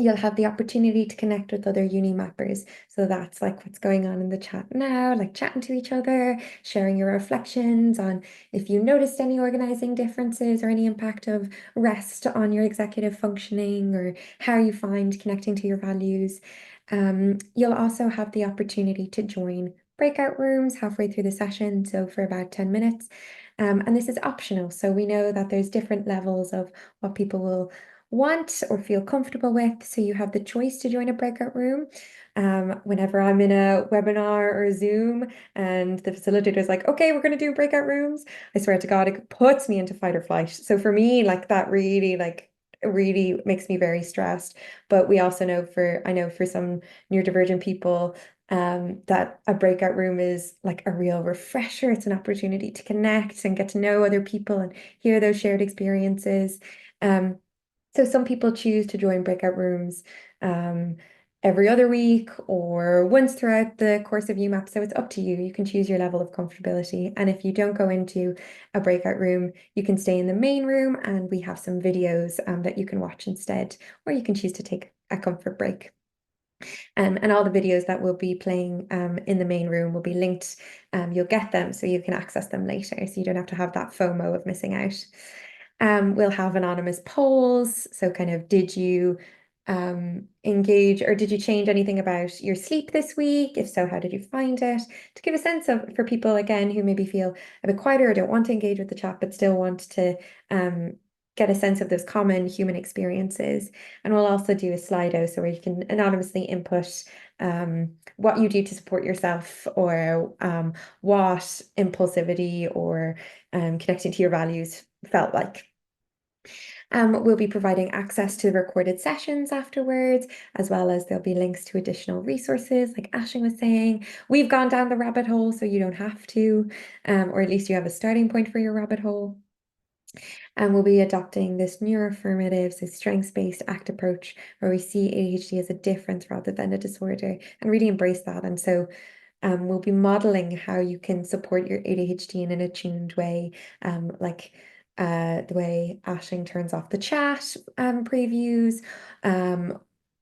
you'll have the opportunity to connect with other UniMappers. So that's like what's going on in the chat now, like chatting to each other, sharing your reflections on if you noticed any organizing differences or any impact of rest on your executive functioning, or how you find connecting to your values. You'll also have the opportunity to join breakout rooms halfway through the session, so for about 10 minutes. And this is optional. So we know that there's different levels of what people will want or feel comfortable with. So you have the choice to join a breakout room. Whenever I'm in a webinar or a Zoom and the facilitator is like, okay, we're going to do breakout rooms, I swear to God, it puts me into fight or flight. So for me, like that really makes me very stressed. But we also know I know for some neurodivergent people, that a breakout room is like a real refresher. It's an opportunity to connect and get to know other people and hear those shared experiences. So some people choose to join breakout rooms every other week or once throughout the course of UMAP. So it's up to you. You can choose your level of comfortability. And if you don't go into a breakout room, you can stay in the main room, and we have some videos that you can watch instead, or you can choose to take a comfort break. And all the videos that will be playing in the main room will be linked. You'll get them so you can access them later, so you don't have to have that FOMO of missing out. We'll have anonymous polls. So kind of, did you engage, or did you change anything about your sleep this week? If so, how did you find it? To give a sense of, for people again who maybe feel a bit quieter or don't want to engage with the chat but still want to get a sense of those common human experiences. And we'll also do a Slido, so where you can anonymously input what you do to support yourself, or what impulsivity or connecting to your values felt like. We'll be providing access to recorded sessions afterwards, as well as there'll be links to additional resources, like Ashing was saying. We've gone down the rabbit hole, so you don't have to, or at least you have a starting point for your rabbit hole. And we'll be adopting this neuroaffirmative, so strengths-based ACT approach, where we see ADHD as a difference rather than a disorder, and really embrace that. And so we'll be modeling how you can support your ADHD in an attuned way, like the way Ashing turns off the chat previews.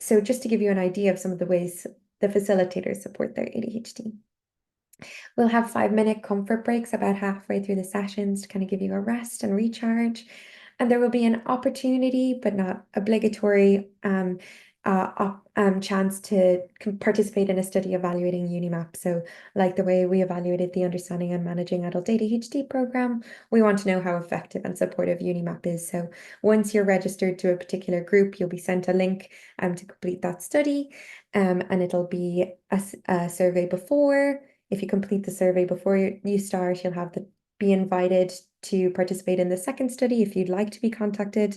So just to give you an idea of some of the ways the facilitators support their ADHD. We'll have 5-minute comfort breaks about halfway through the sessions to kind of give you a rest and recharge. And there will be an opportunity, but not obligatory, chance to participate in a study evaluating UniMAAP. So like the way we evaluated the Understanding and Managing Adult ADHD program, we want to know how effective and supportive UniMAAP is. So once you're registered to a particular group, you'll be sent a link to complete that study, and it'll be a survey before. If you complete the survey before you start, you'll be invited to participate in the second study if you'd like to be contacted.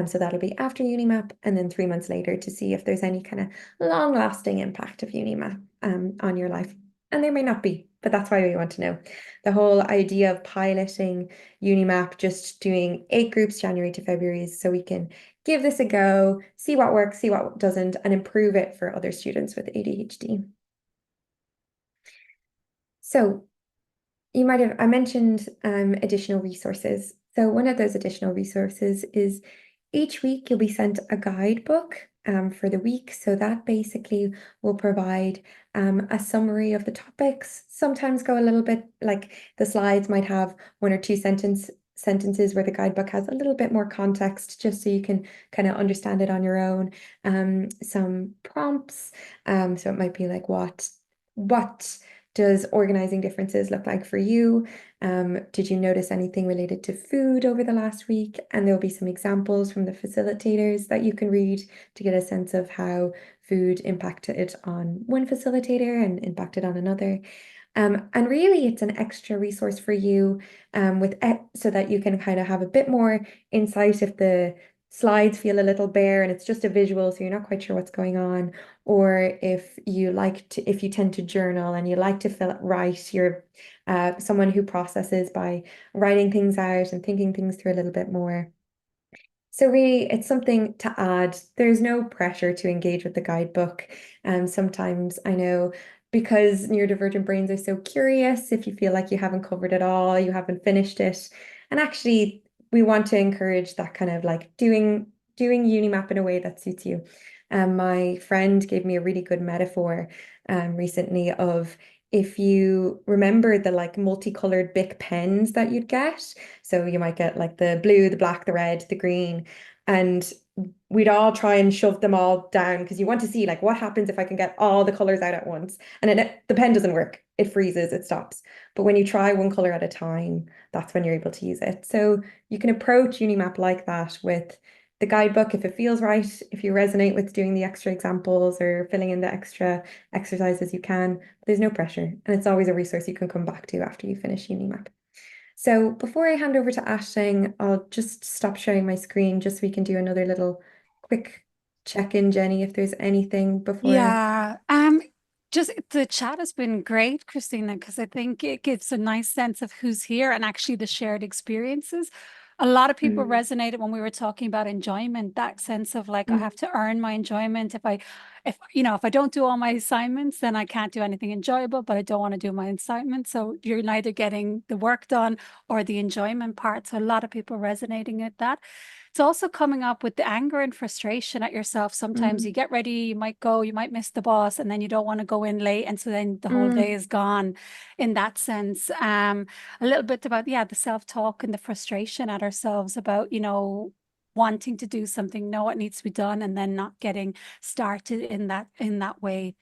So that'll be after UniMAAP, and then 3 months later to see if there's any kind of long-lasting impact of UniMAAP on your life. and there may not be, but that's why we want to know. The whole idea of piloting UniMAAP, just doing 8 groups January to February, so we can give this a go, see what works, see what doesn't, and improve it for other students with ADHD. So I mentioned additional resources. So one of those additional resources is each week you'll be sent a guidebook for the week. So that basically will provide a summary of the topics. Sometimes go a little bit, like the slides might have 1 or 2 sentences where the guidebook has a little bit more context, just so you can kind of understand it on your own. Some prompts. So it might be like, what does organizing differences look like for you? Did you notice anything related to food over the last week? And there'll be some examples from the facilitators that you can read to get a sense of how food impacted on one facilitator and impacted on another. And really, it's an extra resource for you so that you can kind of have a bit more insight if the slides feel a little bare and it's just a visual, so you're not quite sure what's going on, or if you tend to journal and you like to write, you're someone who processes by writing things out and thinking things through a little bit more. So really, it's something to add. There's no pressure to engage with the guidebook. Sometimes I know, because neurodivergent brains are so curious, if you feel like you haven't covered it all, you haven't finished it. And actually, we want to encourage that kind of like doing UniMAAP in a way that suits you. My friend gave me a really good metaphor recently of, if you remember the like multicolored Bic pens that you'd get. So you might get like the blue, the black, the red, the green, and we'd all try and shove them all down because you want to see like what happens if I can get all the colors out at once. And then the pen doesn't work. It freezes, it stops. But when you try one color at a time, that's when you're able to use it. So you can approach UniMAAP like that with the guidebook if it feels right, if you resonate with doing the extra examples or filling in the extra exercises, you can. There's no pressure, and it's always a resource you can come back to after you finish UniMAAP. So before I hand over to Aisling, I'll just stop sharing my screen just so we can do another little quick check-in, Jenny, if there's anything before. Yeah, just the chat has been great, Christina, because I think it gives a nice sense of who's here and actually the shared experiences. A lot of people resonated when we were talking about enjoyment, that sense of like, I have to earn my enjoyment. If I don't do all my assignments, then I can't do anything enjoyable, but I don't want to do my assignments. So you're neither getting the work done or the enjoyment part. So a lot of people resonating with that. It's also coming up with the anger and frustration at yourself. Sometimes you get ready, you might go, you might miss the boss, and then you don't want to go in late. And so then the whole day is gone in that sense. A little bit about, the self-talk and the frustration at ourselves about, wanting to do something, know what needs to be done, and then not getting started in that way.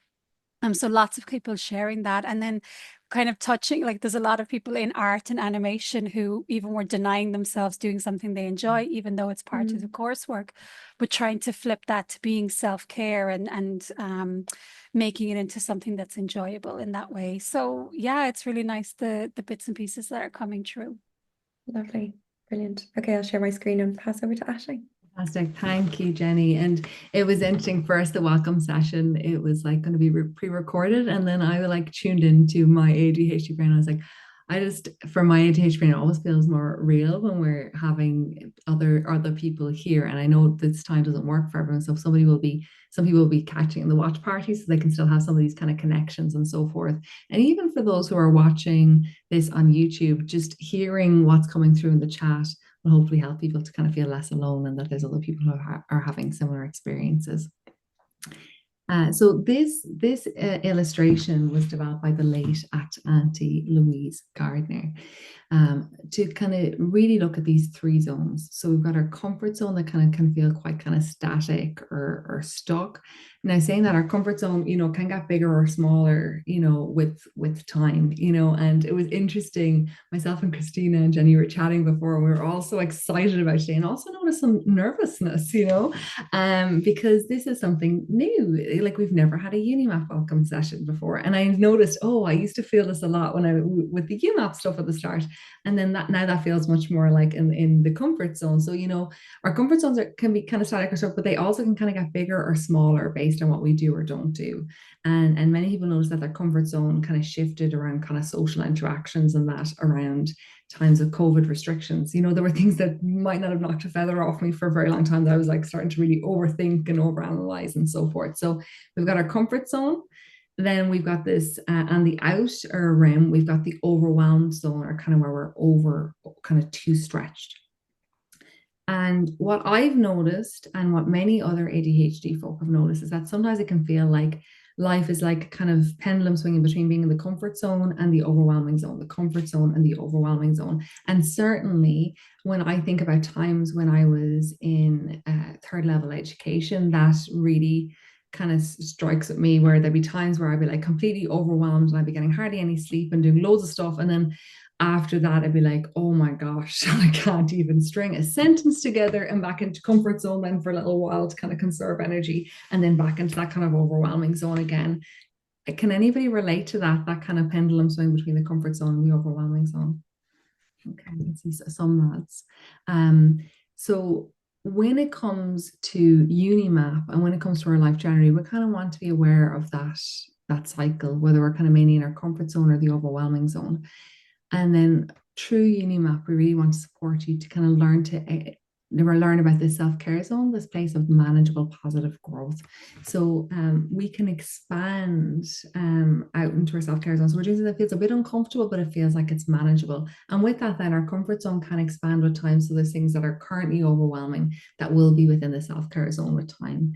So lots of people sharing that, and then kind of touching, like there's a lot of people in art and animation who even were denying themselves doing something they enjoy, even though it's part of the coursework, but trying to flip that to being self-care and making it into something that's enjoyable in that way. So yeah, it's really nice, the bits and pieces that are coming through. Lovely. Brilliant. Okay, I'll share my screen and pass over to Aisling. Fantastic. Thank you, Jenny. And it was interesting. First, the welcome session, it was like going to be pre-recorded. And then I like tuned into my ADHD brain. I was like, for my ADHD brain, it always feels more real when we're having other people here. And I know this time doesn't work for everyone. So some people will be catching the watch party, so they can still have some of these kind of connections and so forth. And even for those who are watching this on YouTube, just hearing what's coming through in the chat will hopefully help people to kind of feel less alone, and that there's other people who are having similar experiences. So this illustration was developed by the late Auntie Louise Gardner to kind of really look at these 3 zones. So we've got our comfort zone that kind of can feel quite kind of static or stuck. Now, saying that, our comfort zone, can get bigger or smaller, with time, and it was interesting. Myself and Christina and Jenny were chatting before, and we were all so excited about today, and also noticed some nervousness, because this is something new. Like, we've never had a UniMAAP welcome session before. And I noticed, I used to feel this a lot with the UMAP stuff at the start. And then now that feels much more like in the comfort zone. So, our comfort zones can be kind of static or stuff, but they also can kind of get bigger or smaller based on what we do or don't do. And many people notice that their comfort zone kind of shifted around kind of social interactions and that around times of COVID restrictions. There were things that might not have knocked a feather off me for a very long time that I was like starting to really overthink and overanalyze and so forth. So we've got our comfort zone. Then we've got this on the outer rim, we've got the overwhelmed zone, or kind of where we're over kind of too stretched. And what I've noticed, and what many other ADHD folk have noticed, is that sometimes it can feel like life is like kind of pendulum swinging between being in the comfort zone and the overwhelming zone, the comfort zone and the overwhelming zone. And certainly when I think about times when I was in third level education, that really kind of strikes at me, where there'd be times where I'd be like completely overwhelmed and I'd be getting hardly any sleep and doing loads of stuff. And then after that, I'd be like, oh my gosh, I can't even string a sentence together, and back into comfort zone then for a little while to kind of conserve energy, and then back into that kind of overwhelming zone again. Can anybody relate to that kind of pendulum swing between the comfort zone and the overwhelming zone? Okay, I can see some nods. So when it comes to UniMAAP and when it comes to our life generally, we kind of want to be aware of that cycle, whether we're kind of mainly in our comfort zone or the overwhelming zone. And then through UniMAAP, we really want to support you to kind of learn about this self-care zone, this place of manageable positive growth. So we can expand out into our self-care zone. So we're doing something that feels a bit uncomfortable, but it feels like it's manageable. And with that, then our comfort zone can expand with time. So there's things that are currently overwhelming that will be within the self-care zone with time.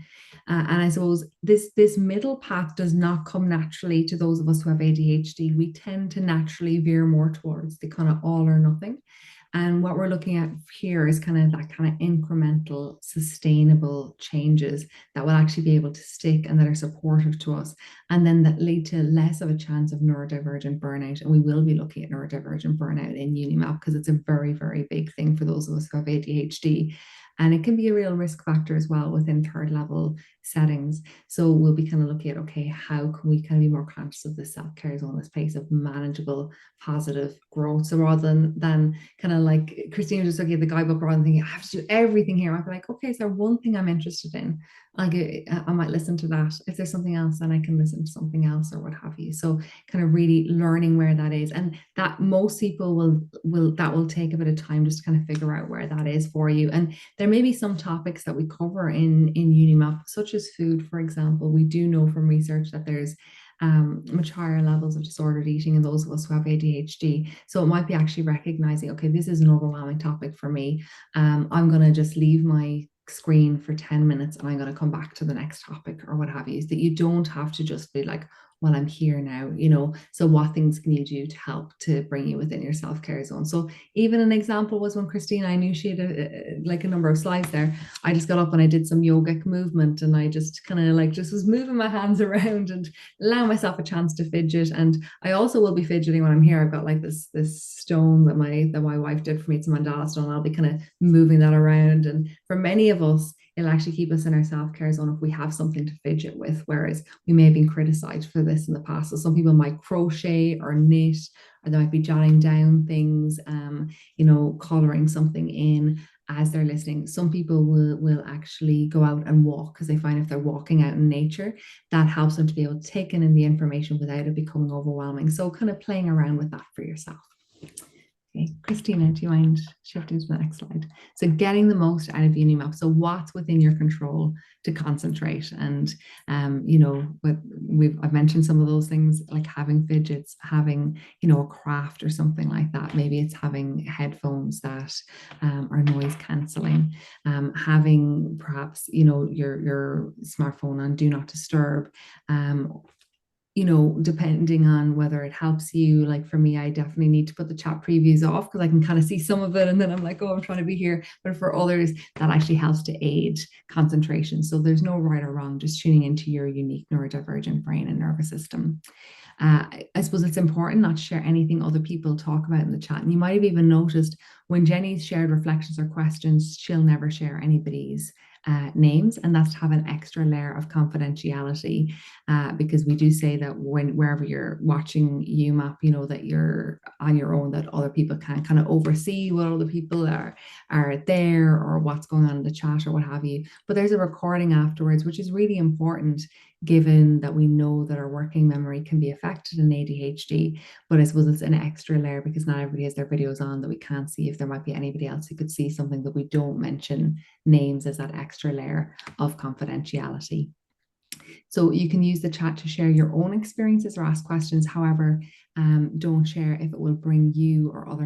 And I suppose this middle path does not come naturally to those of us who have ADHD. We tend to naturally veer more towards the kind of all or nothing. And what we're looking at here is kind of that kind of incremental, sustainable changes that will actually be able to stick and that are supportive to us, and then that lead to less of a chance of neurodivergent burnout. And we will be looking at neurodivergent burnout in UniMAAP because it's a very, very big thing for those of us who have ADHD. And it can be a real risk factor as well within third level settings. So we'll be kind of looking at, okay, how can we kind of be more conscious of the self-care zone, this place of manageable, positive growth. So rather than kind of like Christina just looking at the guidebook, rather than thinking, I have to do everything here, I'd be like, okay, is there one thing I'm interested in? I might listen to that. If there's something else, then I can listen to something else or what have you. So kind of really learning where that is. And that most people will take a bit of time just to kind of figure out where that is for you. And there may be some topics that we cover in UniMAAP, such as food, for example. We do know from research that there's much higher levels of disordered eating in those of us who have ADHD. So it might be actually recognizing, okay, this is an overwhelming topic for me. I'm going to just leave my screen for 10 minutes and I'm going to come back to the next topic or what have you. Is that you don't have to just be like, well, I'm here now, so what things can you do to help to bring you within your self-care zone? So even an example was when Christina, I knew she had a number of slides there. I just got up and I did some yogic movement, and I just kind of just was moving my hands around and allow myself a chance to fidget. And I also will be fidgeting when I'm here. I've got like this stone that my wife did for me. It's a mandala stone. I'll be kind of moving that around. And for many of us, it'll actually keep us in our self-care zone if we have something to fidget with, whereas we may have been criticized for this in the past. So some people might crochet or knit, or they might be jotting down things, coloring something in as they're listening. Some people will actually go out and walk, because they find if they're walking out in nature, that helps them to be able to take in the information without it becoming overwhelming. So kind of playing around with that for yourself. Okay, Christina, do you mind shifting to the next slide? So getting the most out of UniMAAP. So what's within your control to concentrate? And I've mentioned some of those things, like having fidgets, having a craft or something like that. Maybe it's having headphones that are noise cancelling, having perhaps your smartphone on do not disturb. Depending on whether it helps you. Like for me, I definitely need to put the chat previews off because I can kind of see some of it and then I'm like, oh, I'm trying to be here. But for others, that actually helps to aid concentration. So there's no right or wrong, just tuning into your unique neurodivergent brain and nervous system. I suppose it's important not to share anything other people talk about in the chat. And you might have even noticed when Jenny's shared reflections or questions, she'll never share anybody's names, and that's to have an extra layer of confidentiality, because we do say that wherever you're watching UMAP, you know, that you're on your own, that other people can kind of oversee what other people are there or what's going on in the chat or what have you. But there's a recording afterwards, which is really important, given that we know that our working memory can be affected in ADHD. But I suppose it's an extra layer because not everybody has their videos on, that we can't see if there might be anybody else who could see something, that we don't mention names as that extra layer of confidentiality. So you can use the chat to share your own experiences or ask questions. However, don't share if it will bring you or other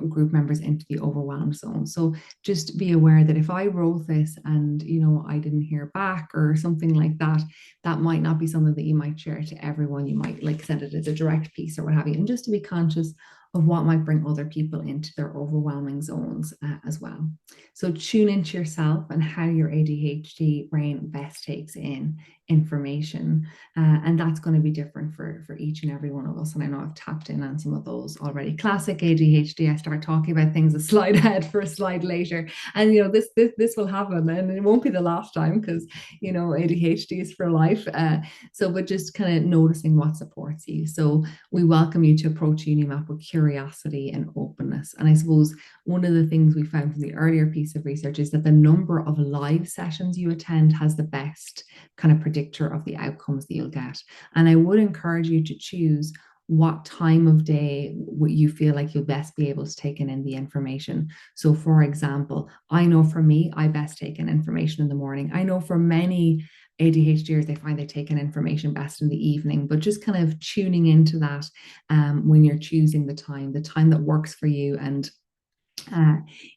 group members into the overwhelm zone. So just be aware that if I wrote this and, you know, I didn't hear back or something like that, that might not be something that you might share to everyone. You might like send it as a direct piece or what have you. And just to be conscious of what might bring other people into their overwhelming zones as well. So tune into yourself and how your ADHD brain best takes in information, and that's going to be different for each and every one of us. And I know I've tapped in on some of those already. Classic ADHD, I start talking about things a slide ahead for a slide later, and you know this will happen, and it won't be the last time, because you know ADHD is for life. But just kind of noticing what supports you. So we welcome you to approach UniMAAP with curiosity and openness. And I suppose one of the things we found from the earlier piece of research is that the number of live sessions you attend has the best kind of predictor of the outcomes that you'll get. And I would encourage you to choose what time of day you feel like you'll best be able to take in the information. So for example, I know for me, I best take in information in the morning. I know for many ADHDers, they find they take in information best in the evening, but just kind of tuning into that when you're choosing the time that works for you. And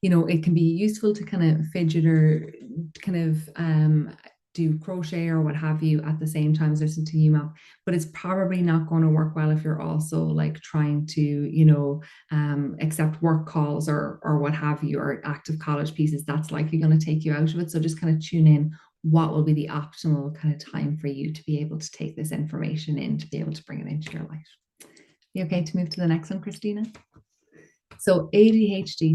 you know, it can be useful to kind of fidget or kind of do crochet or what have you at the same time as listening to UMAP, but it's probably not going to work well if you're also like trying to, you know, accept work calls or what have you, or active college pieces. That's likely going to take you out of it. So just kind of tune in what will be the optimal kind of time for you to be able to take this information in, to be able to bring it into your life. You okay to move to the next one, Christina? So ADHD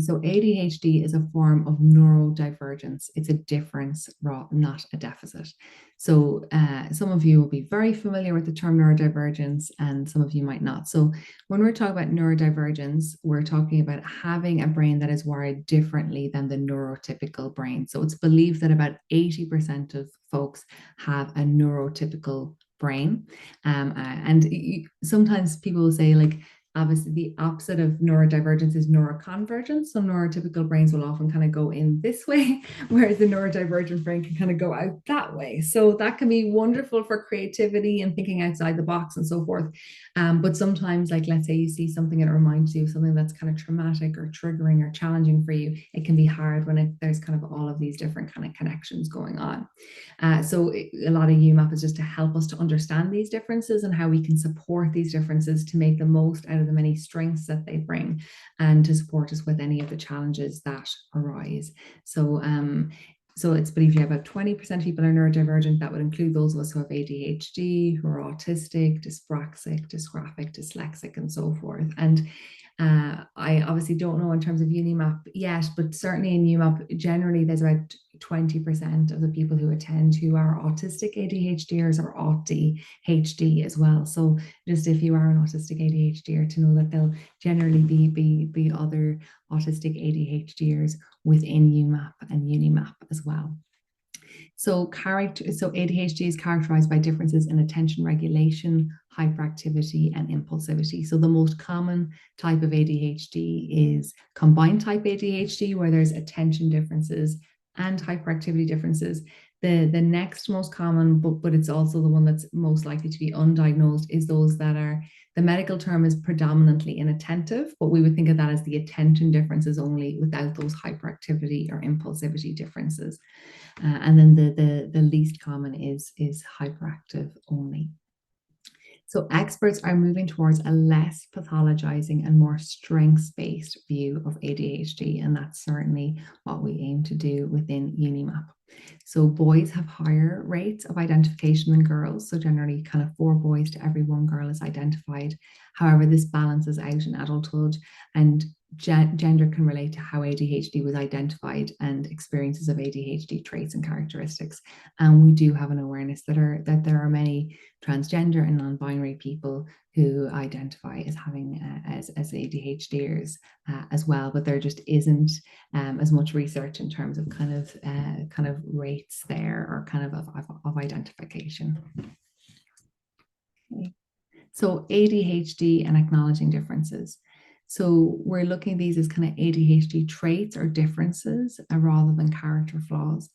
is a form of neurodivergence. It's a difference, not a deficit. So some of you will be very familiar with the term neurodivergence, and some of you might not. So when we're talking about neurodivergence, we're talking about having a brain that is wired differently than the neurotypical brain. So it's believed that about 80% of folks have a neurotypical brain. Sometimes people will say, like, obviously, the opposite of neurodivergence is neuroconvergence. So neurotypical brains will often kind of go in this way, whereas the neurodivergent brain can kind of go out that way. So that can be wonderful for creativity and thinking outside the box and so forth. But sometimes, like, let's say you see something and it reminds you of something that's kind of traumatic or triggering or challenging for you. It can be hard when there's kind of all of these different kind of connections going on. So a lot of UMAP is just to help us to understand these differences and how we can support these differences to make the most out of the many strengths that they bring, and to support us with any of the challenges that arise. So it's believed about 20% of people are neurodivergent. That would include those of us who have ADHD, who are autistic, dyspraxic, dysgraphic, dyslexic, and so forth. And I obviously don't know in terms of UniMAAP yet, but certainly in UMAP, generally there's about 20% of the people who attend who are autistic ADHDers or ADHD as well. So just if you are an autistic ADHDer, to know that there'll generally be other autistic ADHDers within UMAP and UniMAAP as well. So ADHD is characterized by differences in attention regulation, hyperactivity, and impulsivity. So the most common type of ADHD is combined type ADHD, where there's attention differences and hyperactivity differences. The next most common, but it's also the one that's most likely to be undiagnosed, is those that are, the medical term is predominantly inattentive, but we would think of that as the attention differences only, without those hyperactivity or impulsivity differences. And then the least common is hyperactive only. So experts are moving towards a less pathologizing and more strengths-based view of ADHD, and that's certainly what we aim to do within UniMAAP. So boys have higher rates of identification than girls. So generally kind of 4 boys to every 1 girl is identified. However, this balances out in adulthood, and gender can relate to how ADHD was identified and experiences of ADHD traits and characteristics. And we do have an awareness that there are many transgender and non-binary people who identify as having as ADHDers as well, but there just isn't as much research in terms of kind of rates there, or kind of identification. Okay. So ADHD and acknowledging differences. So we're looking at these as kind of ADHD traits or differences rather than character flaws.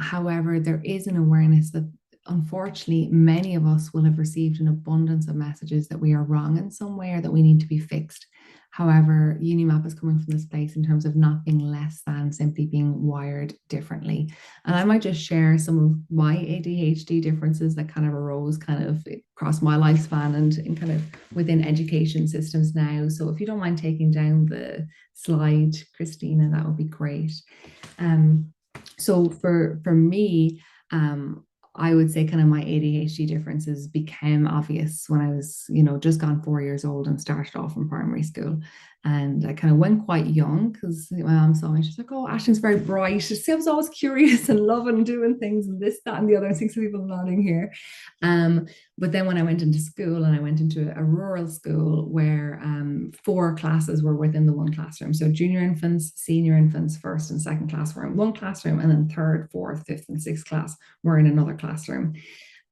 However, there is an awareness that unfortunately many of us will have received an abundance of messages that we are wrong in some way or that we need to be fixed. However, UniMAAP is coming from this place in terms of not being less than simply being wired differently. And I might just share some of my ADHD differences that kind of arose kind of across my lifespan and in kind of within education systems now. So if you don't mind taking down the slide, Christina, that would be great. So for me, I would say kind of my ADHD differences became obvious when I was, just gone 4 years old and started off in primary school. And I kind of went quite young because my mom saw me. She's like, "Oh, Ashling's very bright." I was always curious and loving doing things and this, that, and the other. I think some people nodding here. But then when I went into school, and I went into a rural school where 4 classes were within the one classroom. So junior infants, senior infants, first and second class were in one classroom, and then third, fourth, fifth, and sixth class were in another classroom.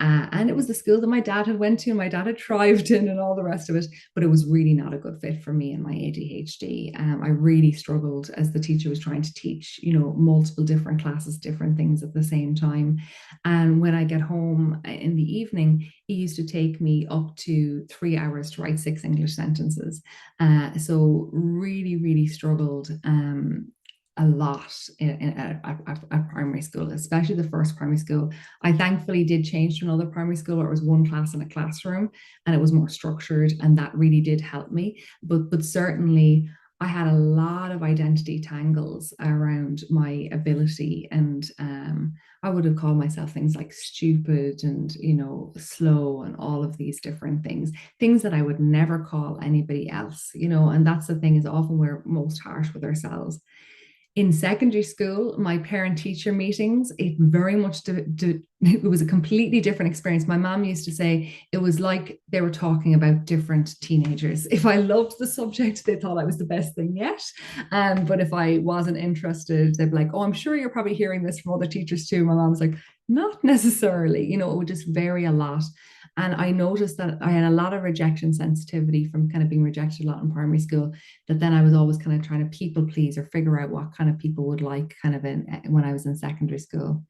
And it was the school that my dad had went to, and my dad had thrived in, and all the rest of it. But it was really not a good fit for me and my ADHD. I really struggled as the teacher was trying to teach, multiple different classes, different things at the same time. And when I get home in the evening, it used to take me up to 3 hours to write 6 English sentences. So really, really struggled a lot at primary school, especially the first primary school. I thankfully did change to another primary school where it was one class in a classroom and it was more structured, and that really did help me. But certainly I had a lot of identity tangles around my ability, and I would have called myself things like stupid and slow and all of these different things that I would never call anybody else, and that's the thing, is often we're most harsh with ourselves. In secondary school, my parent-teacher meetings, it very much it was a completely different experience. My mom used to say it was like they were talking about different teenagers. If I loved the subject, they thought I was the best thing yet. But if I wasn't interested, they'd be like, "Oh, I'm sure you're probably hearing this from other teachers too." My mom was like, "Not necessarily." It would just vary a lot. And I noticed that I had a lot of rejection sensitivity from kind of being rejected a lot in primary school, that then I was always kind of trying to people please or figure out what kind of people would like kind of when I was in secondary school.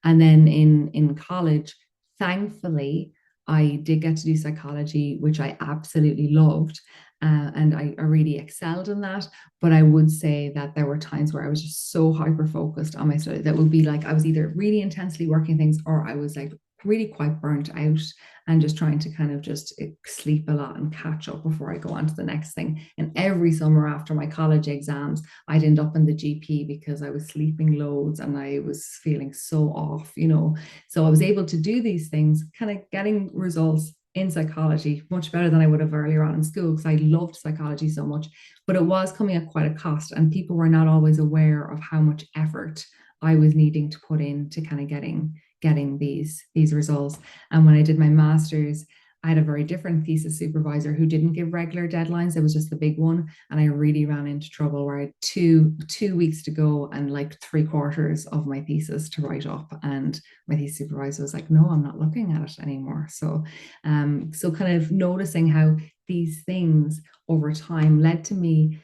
And then in college, thankfully, I did get to do psychology, which I absolutely loved. And I really excelled in that. But I would say that there were times where I was just so hyper focused on my study that would be like I was either really intensely working things, or I was like really quite burnt out and just trying to kind of just sleep a lot and catch up before I go on to the next thing. And every summer after my college exams, I'd end up in the GP because I was sleeping loads and I was feeling so off, So I was able to do these things, kind of getting results in psychology much better than I would have earlier on in school, because I loved psychology so much. But it was coming at quite a cost, and people were not always aware of how much effort I was needing to put into kind of getting these results. And when I did my master's, I had a very different thesis supervisor who didn't give regular deadlines. It was just the big one. And I really ran into trouble where I had two weeks to go and like 3/4 of my thesis to write up. And my thesis supervisor was like, "No, I'm not looking at it anymore." So kind of noticing how these things over time led to me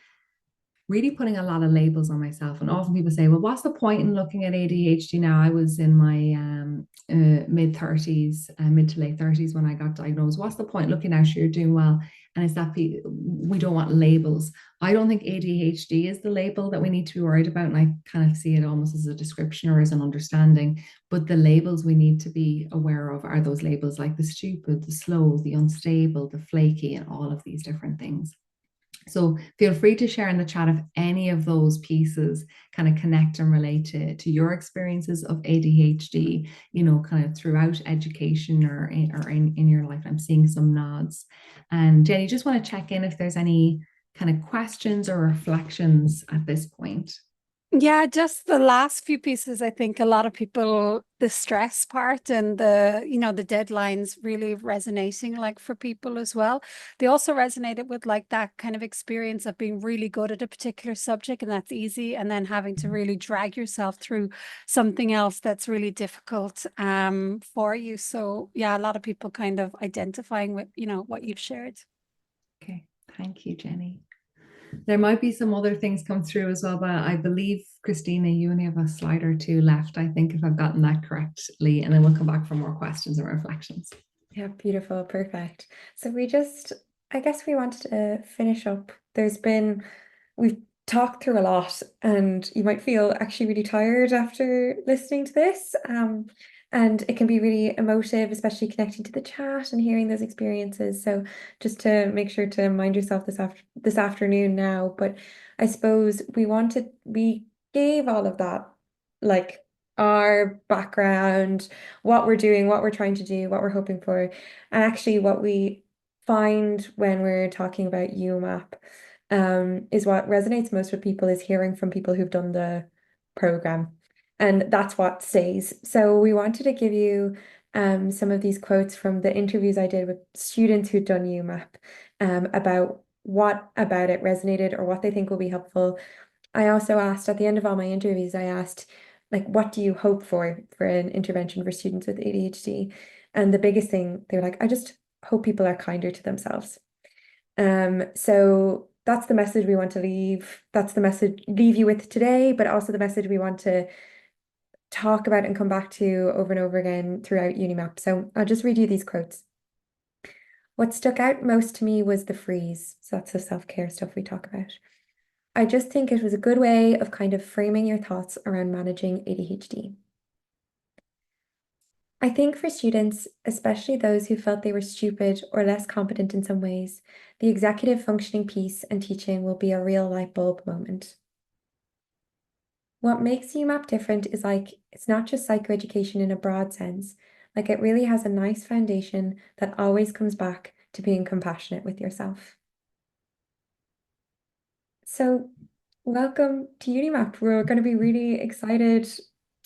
really putting a lot of labels on myself. And often people say, "Well, what's the point in looking at ADHD now?" I was in my mid to late 30s when I got diagnosed. What's the point looking now? Sure, you're doing well. And it's that we don't want labels. I don't think ADHD is the label that we need to be worried about. And I kind of see it almost as a description or as an understanding. But the labels we need to be aware of are those labels like the stupid, the slow, the unstable, the flaky, and all of these different things. So feel free to share in the chat if any of those pieces kind of connect and relate to your experiences of ADHD, kind of throughout education or in your life. I'm seeing some nods. And Jenny, just want to check in if there's any kind of questions or reflections at this point? Yeah, just the last few pieces, I think a lot of people, the stress part and the, the deadlines really resonating like for people as well. They also resonated with like that kind of experience of being really good at a particular subject and that's easy, and then having to really drag yourself through something else that's really difficult for you. So yeah, a lot of people kind of identifying with, what you've shared. Okay, thank you, Jenny. There might be some other things come through as well, but I believe, Christina, you only have a slide or two left, I think, if I've gotten that correctly, and then we'll come back for more questions and reflections. Yeah, beautiful, perfect. So I guess we wanted to finish up. We've talked through a lot, and you might feel actually really tired after listening to this. And it can be really emotive, especially connecting to the chat and hearing those experiences. So just to make sure to mind yourself this afternoon now. But I suppose we gave all of that, like our background, what we're doing, what we're trying to do, what we're hoping for, and actually what we find when we're talking about UMAP is what resonates most with people is hearing from people who've done the program. And that's what stays. So we wanted to give you some of these quotes from the interviews I did with students who'd done UMAP about what about it resonated or what they think will be helpful. I also asked at the end of all my interviews, I asked, like, what do you hope for an intervention for students with ADHD? And the biggest thing, they were like, I just hope people are kinder to themselves. So that's the message we want to leave. That's the message leave you with today, but also the message we want to talk about and come back to over and over again throughout UniMAAP. So I'll just read you these quotes. What stuck out most to me was the freeze. So that's the self-care stuff we talk about. I just think it was a good way of kind of framing your thoughts around managing ADHD. I think for students, especially those who felt they were stupid or less competent in some ways, the executive functioning piece and teaching will be a real light bulb moment. What makes UMAP different is it's not just psychoeducation in a broad sense. Like it really has a nice foundation that always comes back to being compassionate with yourself. So welcome to UniMAAP. We're going to be really excited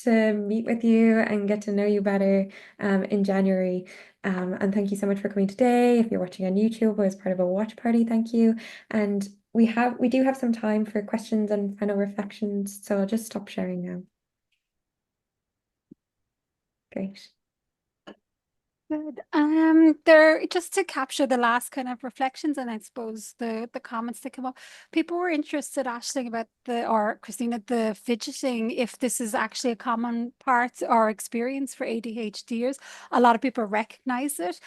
to meet with you and get to know you better in January. And thank you so much for coming today. If you're watching on YouTube or as part of a watch party, thank you. And we do have some time for questions and final reflections. So I'll just stop sharing now. Great. Good. Just to capture the last kind of reflections and I suppose the comments that come up, people were interested, Aisling, about or Christina, the fidgeting, if this is actually a common part or experience for ADHDers. A lot of people recognize it.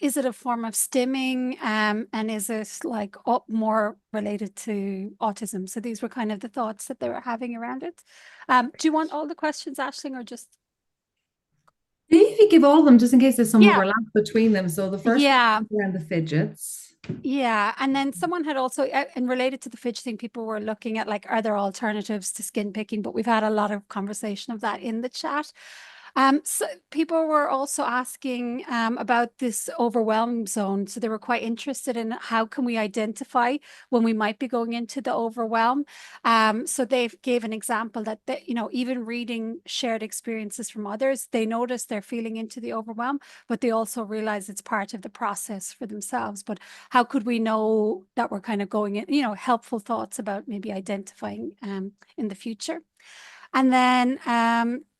Is it a form of stimming? And is it like more related to autism? So these were kind of the thoughts that they were having around it. Do you want all the questions, Aisling, or just? Maybe if you give all of them, just in case there's some Yeah. overlap between them. So the first one around the fidgets. Yeah. And then someone had also, and related to the fidgeting, people were looking at like, are there alternatives to skin picking? But we've had a lot of conversation of that in the chat. So people were also asking about this overwhelm zone. So they were quite interested in how can we identify when we might be going into the overwhelm. So they gave an example that even reading shared experiences from others, they notice they're feeling into the overwhelm, but they also realize it's part of the process for themselves. But how could we know that we're kind of going in, helpful thoughts about maybe identifying in the future. And then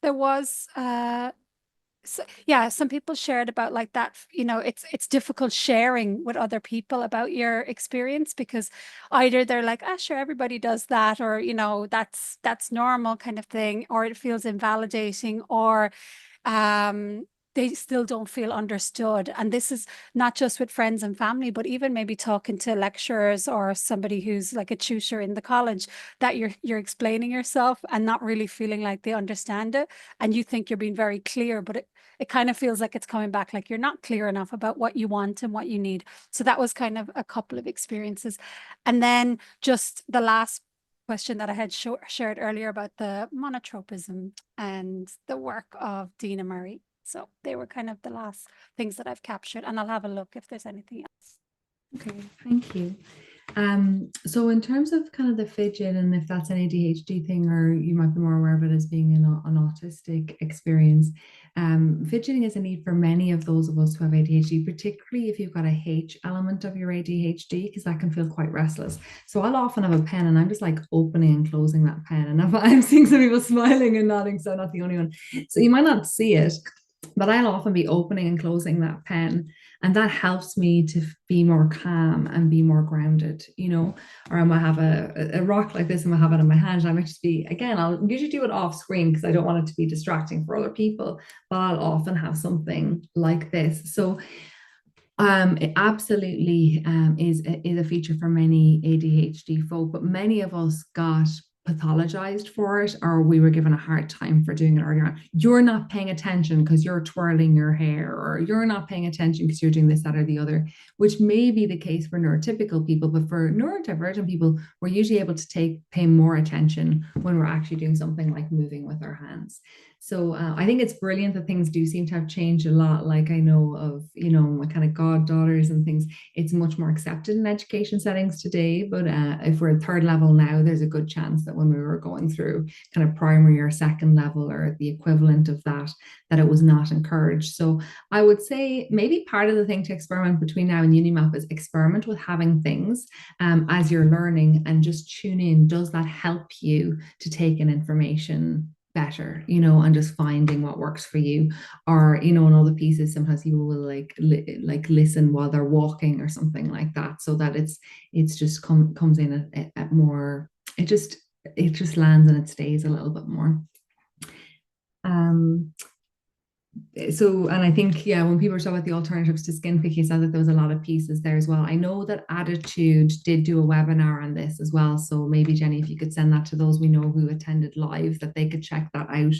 there was, some people shared about like that, it's difficult sharing with other people about your experience because either they're like, sure, everybody does that, or, that's normal kind of thing, or it feels invalidating, or they still don't feel understood. And this is not just with friends and family, but even maybe talking to lecturers or somebody who's like a tutor in the college, that you're explaining yourself and not really feeling like they understand it. And you think you're being very clear, but it kind of feels like it's coming back like you're not clear enough about what you want and what you need. So that was kind of a couple of experiences. And then just the last question that I had shared earlier about the monotropism and the work of Dina Murray. So they were kind of the last things that I've captured, and I'll have a look if there's anything else. Okay, thank you. So in terms of kind of the fidget, and if that's an ADHD thing, or you might be more aware of it as being an autistic experience, fidgeting is a need for many of those of us who have ADHD, particularly if you've got a H element of your ADHD, because that can feel quite restless. So I'll often have a pen and I'm just like opening and closing that pen, and I'm seeing some people smiling and nodding, so I'm not the only one. So you might not see it, but I'll often be opening and closing that pen. And that helps me to be more calm and be more grounded, you know. Or I might have a rock like this and I have it in my hand. And I might just be, again, I'll usually do it off screen because I don't want it to be distracting for other people, but I'll often have something like this. So it absolutely is a feature for many ADHD folk, but many of us got pathologized for it, or we were given a hard time for doing it earlier on. You're not paying attention because you're twirling your hair, or you're not paying attention because you're doing this, that, or the other, which may be the case for neurotypical people, but for neurodivergent people, we're usually able to pay more attention when we're actually doing something like moving with our hands. So I think it's brilliant that things do seem to have changed a lot. Like I know of, you know, my kind of goddaughters and things, it's much more accepted in education settings today. But if we're at third level now, there's a good chance that when we were going through kind of primary or second level or the equivalent of that, that it was not encouraged. So I would say maybe part of the thing to experiment between now and UniMAAP is experiment with having things as you're learning, and just tune in. Does that help you to take in information better, you know, and just finding what works for you? Or, you know, in other pieces, sometimes people will like listen while they're walking or something like that, so that it's just comes in at more, it just lands and it stays a little bit more. So, and I think, yeah, when people talk about the alternatives to skin picky, it sounds like there was a lot of pieces there as well. I know that Attitude did do a webinar on this as well. So maybe, Jenny, if you could send that to those we know who attended live, that they could check that out.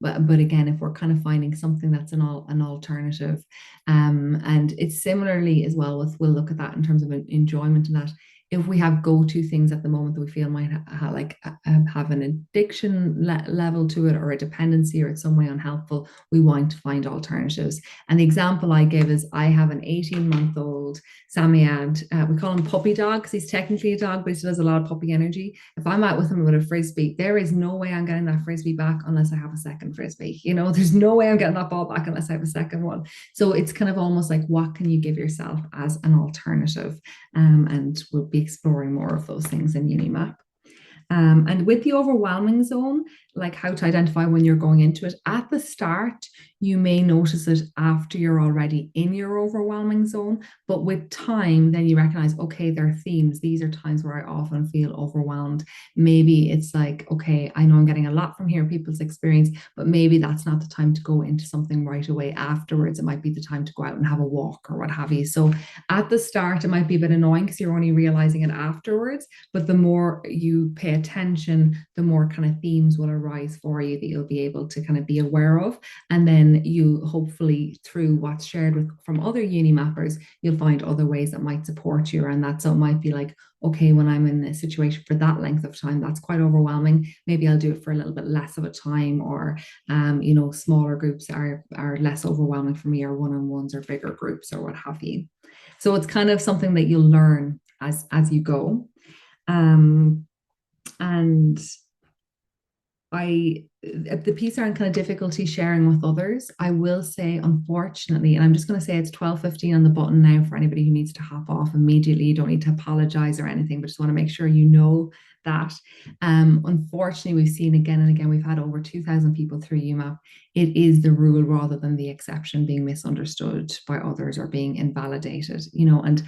But again, if we're kind of finding something that's an alternative, and it's similarly as well with, we'll look at that in terms of enjoyment and that. If we have go-to things at the moment that we feel might have an addiction level to it, or a dependency, or it's some way unhelpful, we want to find alternatives. And the example I give is, I have an 18-month-old Samyad. We call him Puppy Dog because he's technically a dog, but he still has a lot of puppy energy. If I'm out with him with a frisbee, there is no way I'm getting that frisbee back unless I have a second frisbee. You know, there's no way I'm getting that ball back unless I have a second one. So it's kind of almost like, what can you give yourself as an alternative? And we'll be exploring more of those things in UniMAAP. And with the overwhelming zone, like how to identify when you're going into it. At the start, you may notice it after you're already in your overwhelming zone, but with time, then you recognize, okay, there are themes. These are times where I often feel overwhelmed. Maybe it's like, okay, I know I'm getting a lot from hearing people's experience, but maybe that's not the time to go into something right away afterwards. It might be the time to go out and have a walk or what have you. So at the start, it might be a bit annoying because you're only realizing it afterwards, but the more you pay attention, the more kind of themes will arise for you that you'll be able to kind of be aware of. And then you hopefully, through what's shared from other UniMAAPers, you'll find other ways that might support you around that. So it might be like, okay, when I'm in a situation for that length of time, that's quite overwhelming. Maybe I'll do it for a little bit less of a time, or, you know, smaller groups are less overwhelming for me, or one-on-ones or bigger groups or what have you. So it's kind of something that you'll learn as you go. And the piece around kind of difficulty sharing with others, I will say, unfortunately, and I'm just going to say it's 12:15 on the button now for anybody who needs to hop off immediately. You don't need to apologize or anything, but just want to make sure you know that. Unfortunately, we've seen again and again, we've had over 2,000 people through UMAP. It is the rule rather than the exception being misunderstood by others or being invalidated, you know. And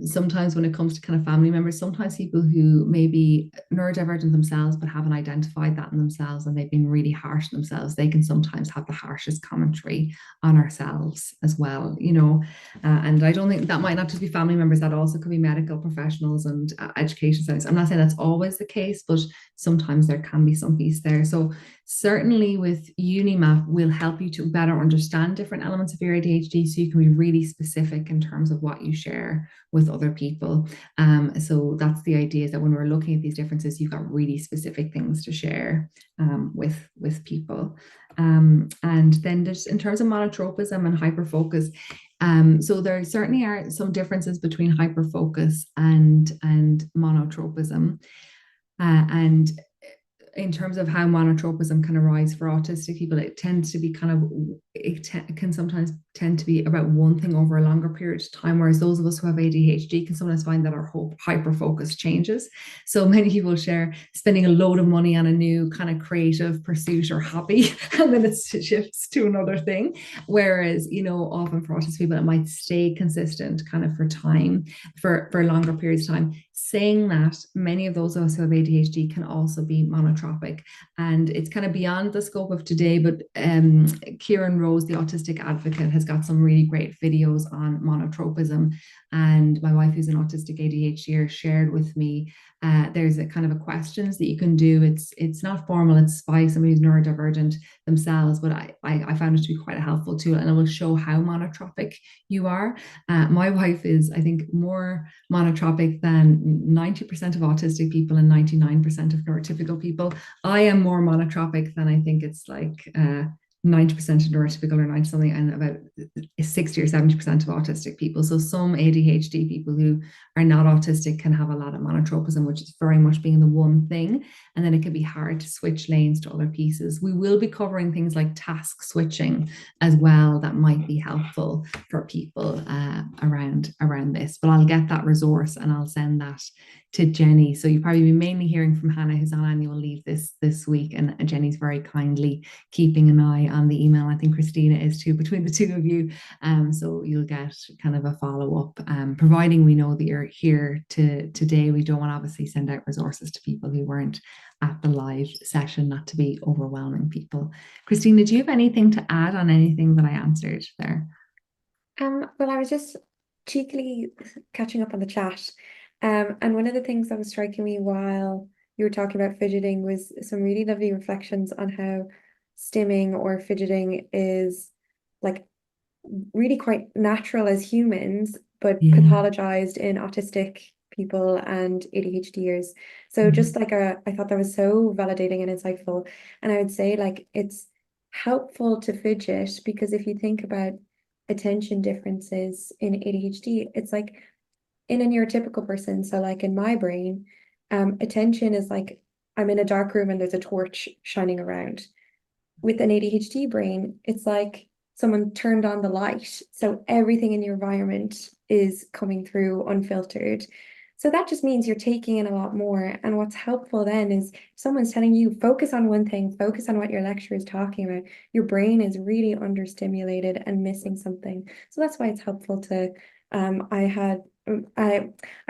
sometimes when it comes to kind of family members, sometimes people who may be neurodivergent themselves but haven't identified that in themselves, and they've been really harsh on themselves, they can sometimes have the harshest commentary on ourselves as well, you know. And I don't think that might not just be family members, that also could be medical professionals and education settings. I'm not saying that's always the case, but sometimes there can be some piece there. So certainly with UniMAAP, we'll help you to better understand different elements of your ADHD, so you can be really specific in terms of what you share with other people. So that's the idea, is that when we're looking at these differences, you've got really specific things to share with people. And then just in terms of monotropism and hyperfocus, so there certainly are some differences between hyperfocus and monotropism. And in terms of how monotropism can arise for autistic people, it tends to be can sometimes tend to be about one thing over a longer period of time, whereas those of us who have ADHD can sometimes find that our hyper focus changes. So many people share spending a load of money on a new kind of creative pursuit or hobby, and then it shifts to another thing. Whereas, often for autistic people, it might stay consistent kind of for time, for longer periods of time. Saying that, many of those of us who have ADHD can also be monotropic, and it's kind of beyond the scope of today, but Kieran Rose, the autistic advocate, has got some really great videos on monotropism, and my wife, who's an autistic ADHDer, shared with me there's a kind of a questions that you can do. It's not formal, it's by somebody who's neurodivergent themselves, but I found it to be quite a helpful tool, and it will show how monotropic you are. My wife is, I think, more monotropic than 90% of autistic people and 99% of neurotypical people. I am more monotropic than, I think it's like 90% of neurotypical or 90 something, and about 60 or 70% of autistic people. So some ADHD people who are not autistic can have a lot of monotropism, which is very much being the one thing. And then it can be hard to switch lanes to other pieces. We will be covering things like task switching as well that might be helpful for people around this. But I'll get that resource and I'll send that to Jenny. So you'll probably be mainly hearing from Hannah, who's on annual leave this week, and Jenny's very kindly keeping an eye on the email. I think Christina is too, between the two of you. So you'll get kind of a follow-up, providing we know that you're here today. We don't want to obviously send out resources to people who weren't at the live session, not to be overwhelming people. Christina, do you have anything to add on anything that I answered there? Well, I was just cheekily catching up on the chat. And one of the things that was striking me while you were talking about fidgeting was some really lovely reflections on how stimming or fidgeting is like really quite natural as humans, but pathologized in autistic people and ADHDers. So just like I thought that was so validating and insightful. And I would say like it's helpful to fidget because if you think about attention differences in ADHD, it's like in a neurotypical person. So like in my brain, attention is like I'm in a dark room and there's a torch shining around. With an ADHD brain, it's like someone turned on the light. So everything in your environment is coming through unfiltered. So that just means you're taking in a lot more. And what's helpful then is someone's telling you, focus on one thing, focus on what your lecturer is talking about. Your brain is really understimulated and missing something. So that's why it's helpful to, I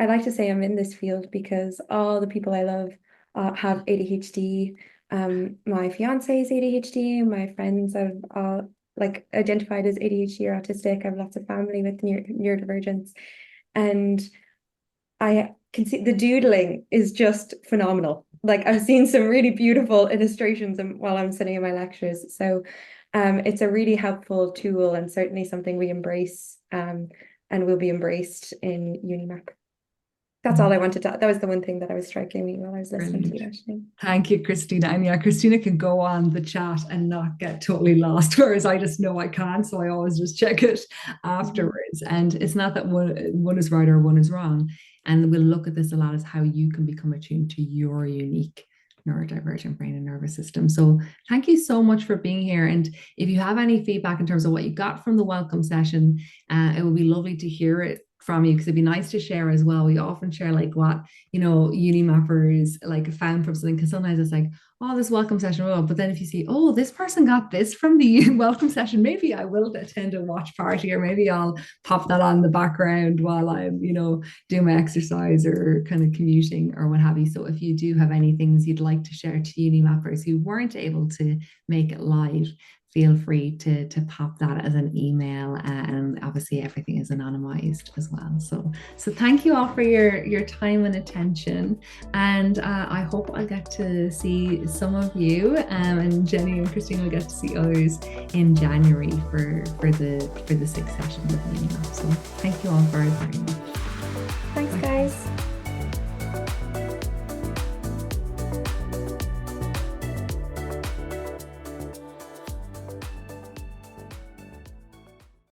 like to say I'm in this field because all the people I love have ADHD. My fiance is ADHD. My friends have all like identified as ADHD or autistic. I have lots of family with neurodivergence, and I can see the doodling is just phenomenal. Like I've seen some really beautiful illustrations while I'm sitting in my lectures. So it's a really helpful tool and certainly something we embrace and will be embraced in UniMAAP. That's all I wanted to, that was the one thing that I was striking me while I was listening to you, actually. Thank you, Christina. And yeah, Christina can go on the chat and not get totally lost, whereas I just know I can't. So I always just check it afterwards. And it's not that one is right or one is wrong. And we'll look at this a lot as how you can become attuned to your unique neurodivergent brain and nervous system. So thank you so much for being here. And if you have any feedback in terms of what you got from the welcome session, it would be lovely to hear it from you, because it'd be nice to share as well. We often share like what, UniMAAPers like found from something, because sometimes it's like, oh, this welcome session, but then if you see, oh, this person got this from the welcome session, maybe I will attend a watch party, or maybe I'll pop that on the background while I'm, doing my exercise or kind of commuting or what have you. So if you do have any things you'd like to share to UniMAAPers who weren't able to make it live, feel free to pop that as an email, and obviously everything is anonymized as well. So thank you all for your time and attention, and I hope I get to see some of you, and Jenny and Christine will get to see others in January for the 6 sessions of UniMAAP. So thank you all very, very much. Thanks, guys.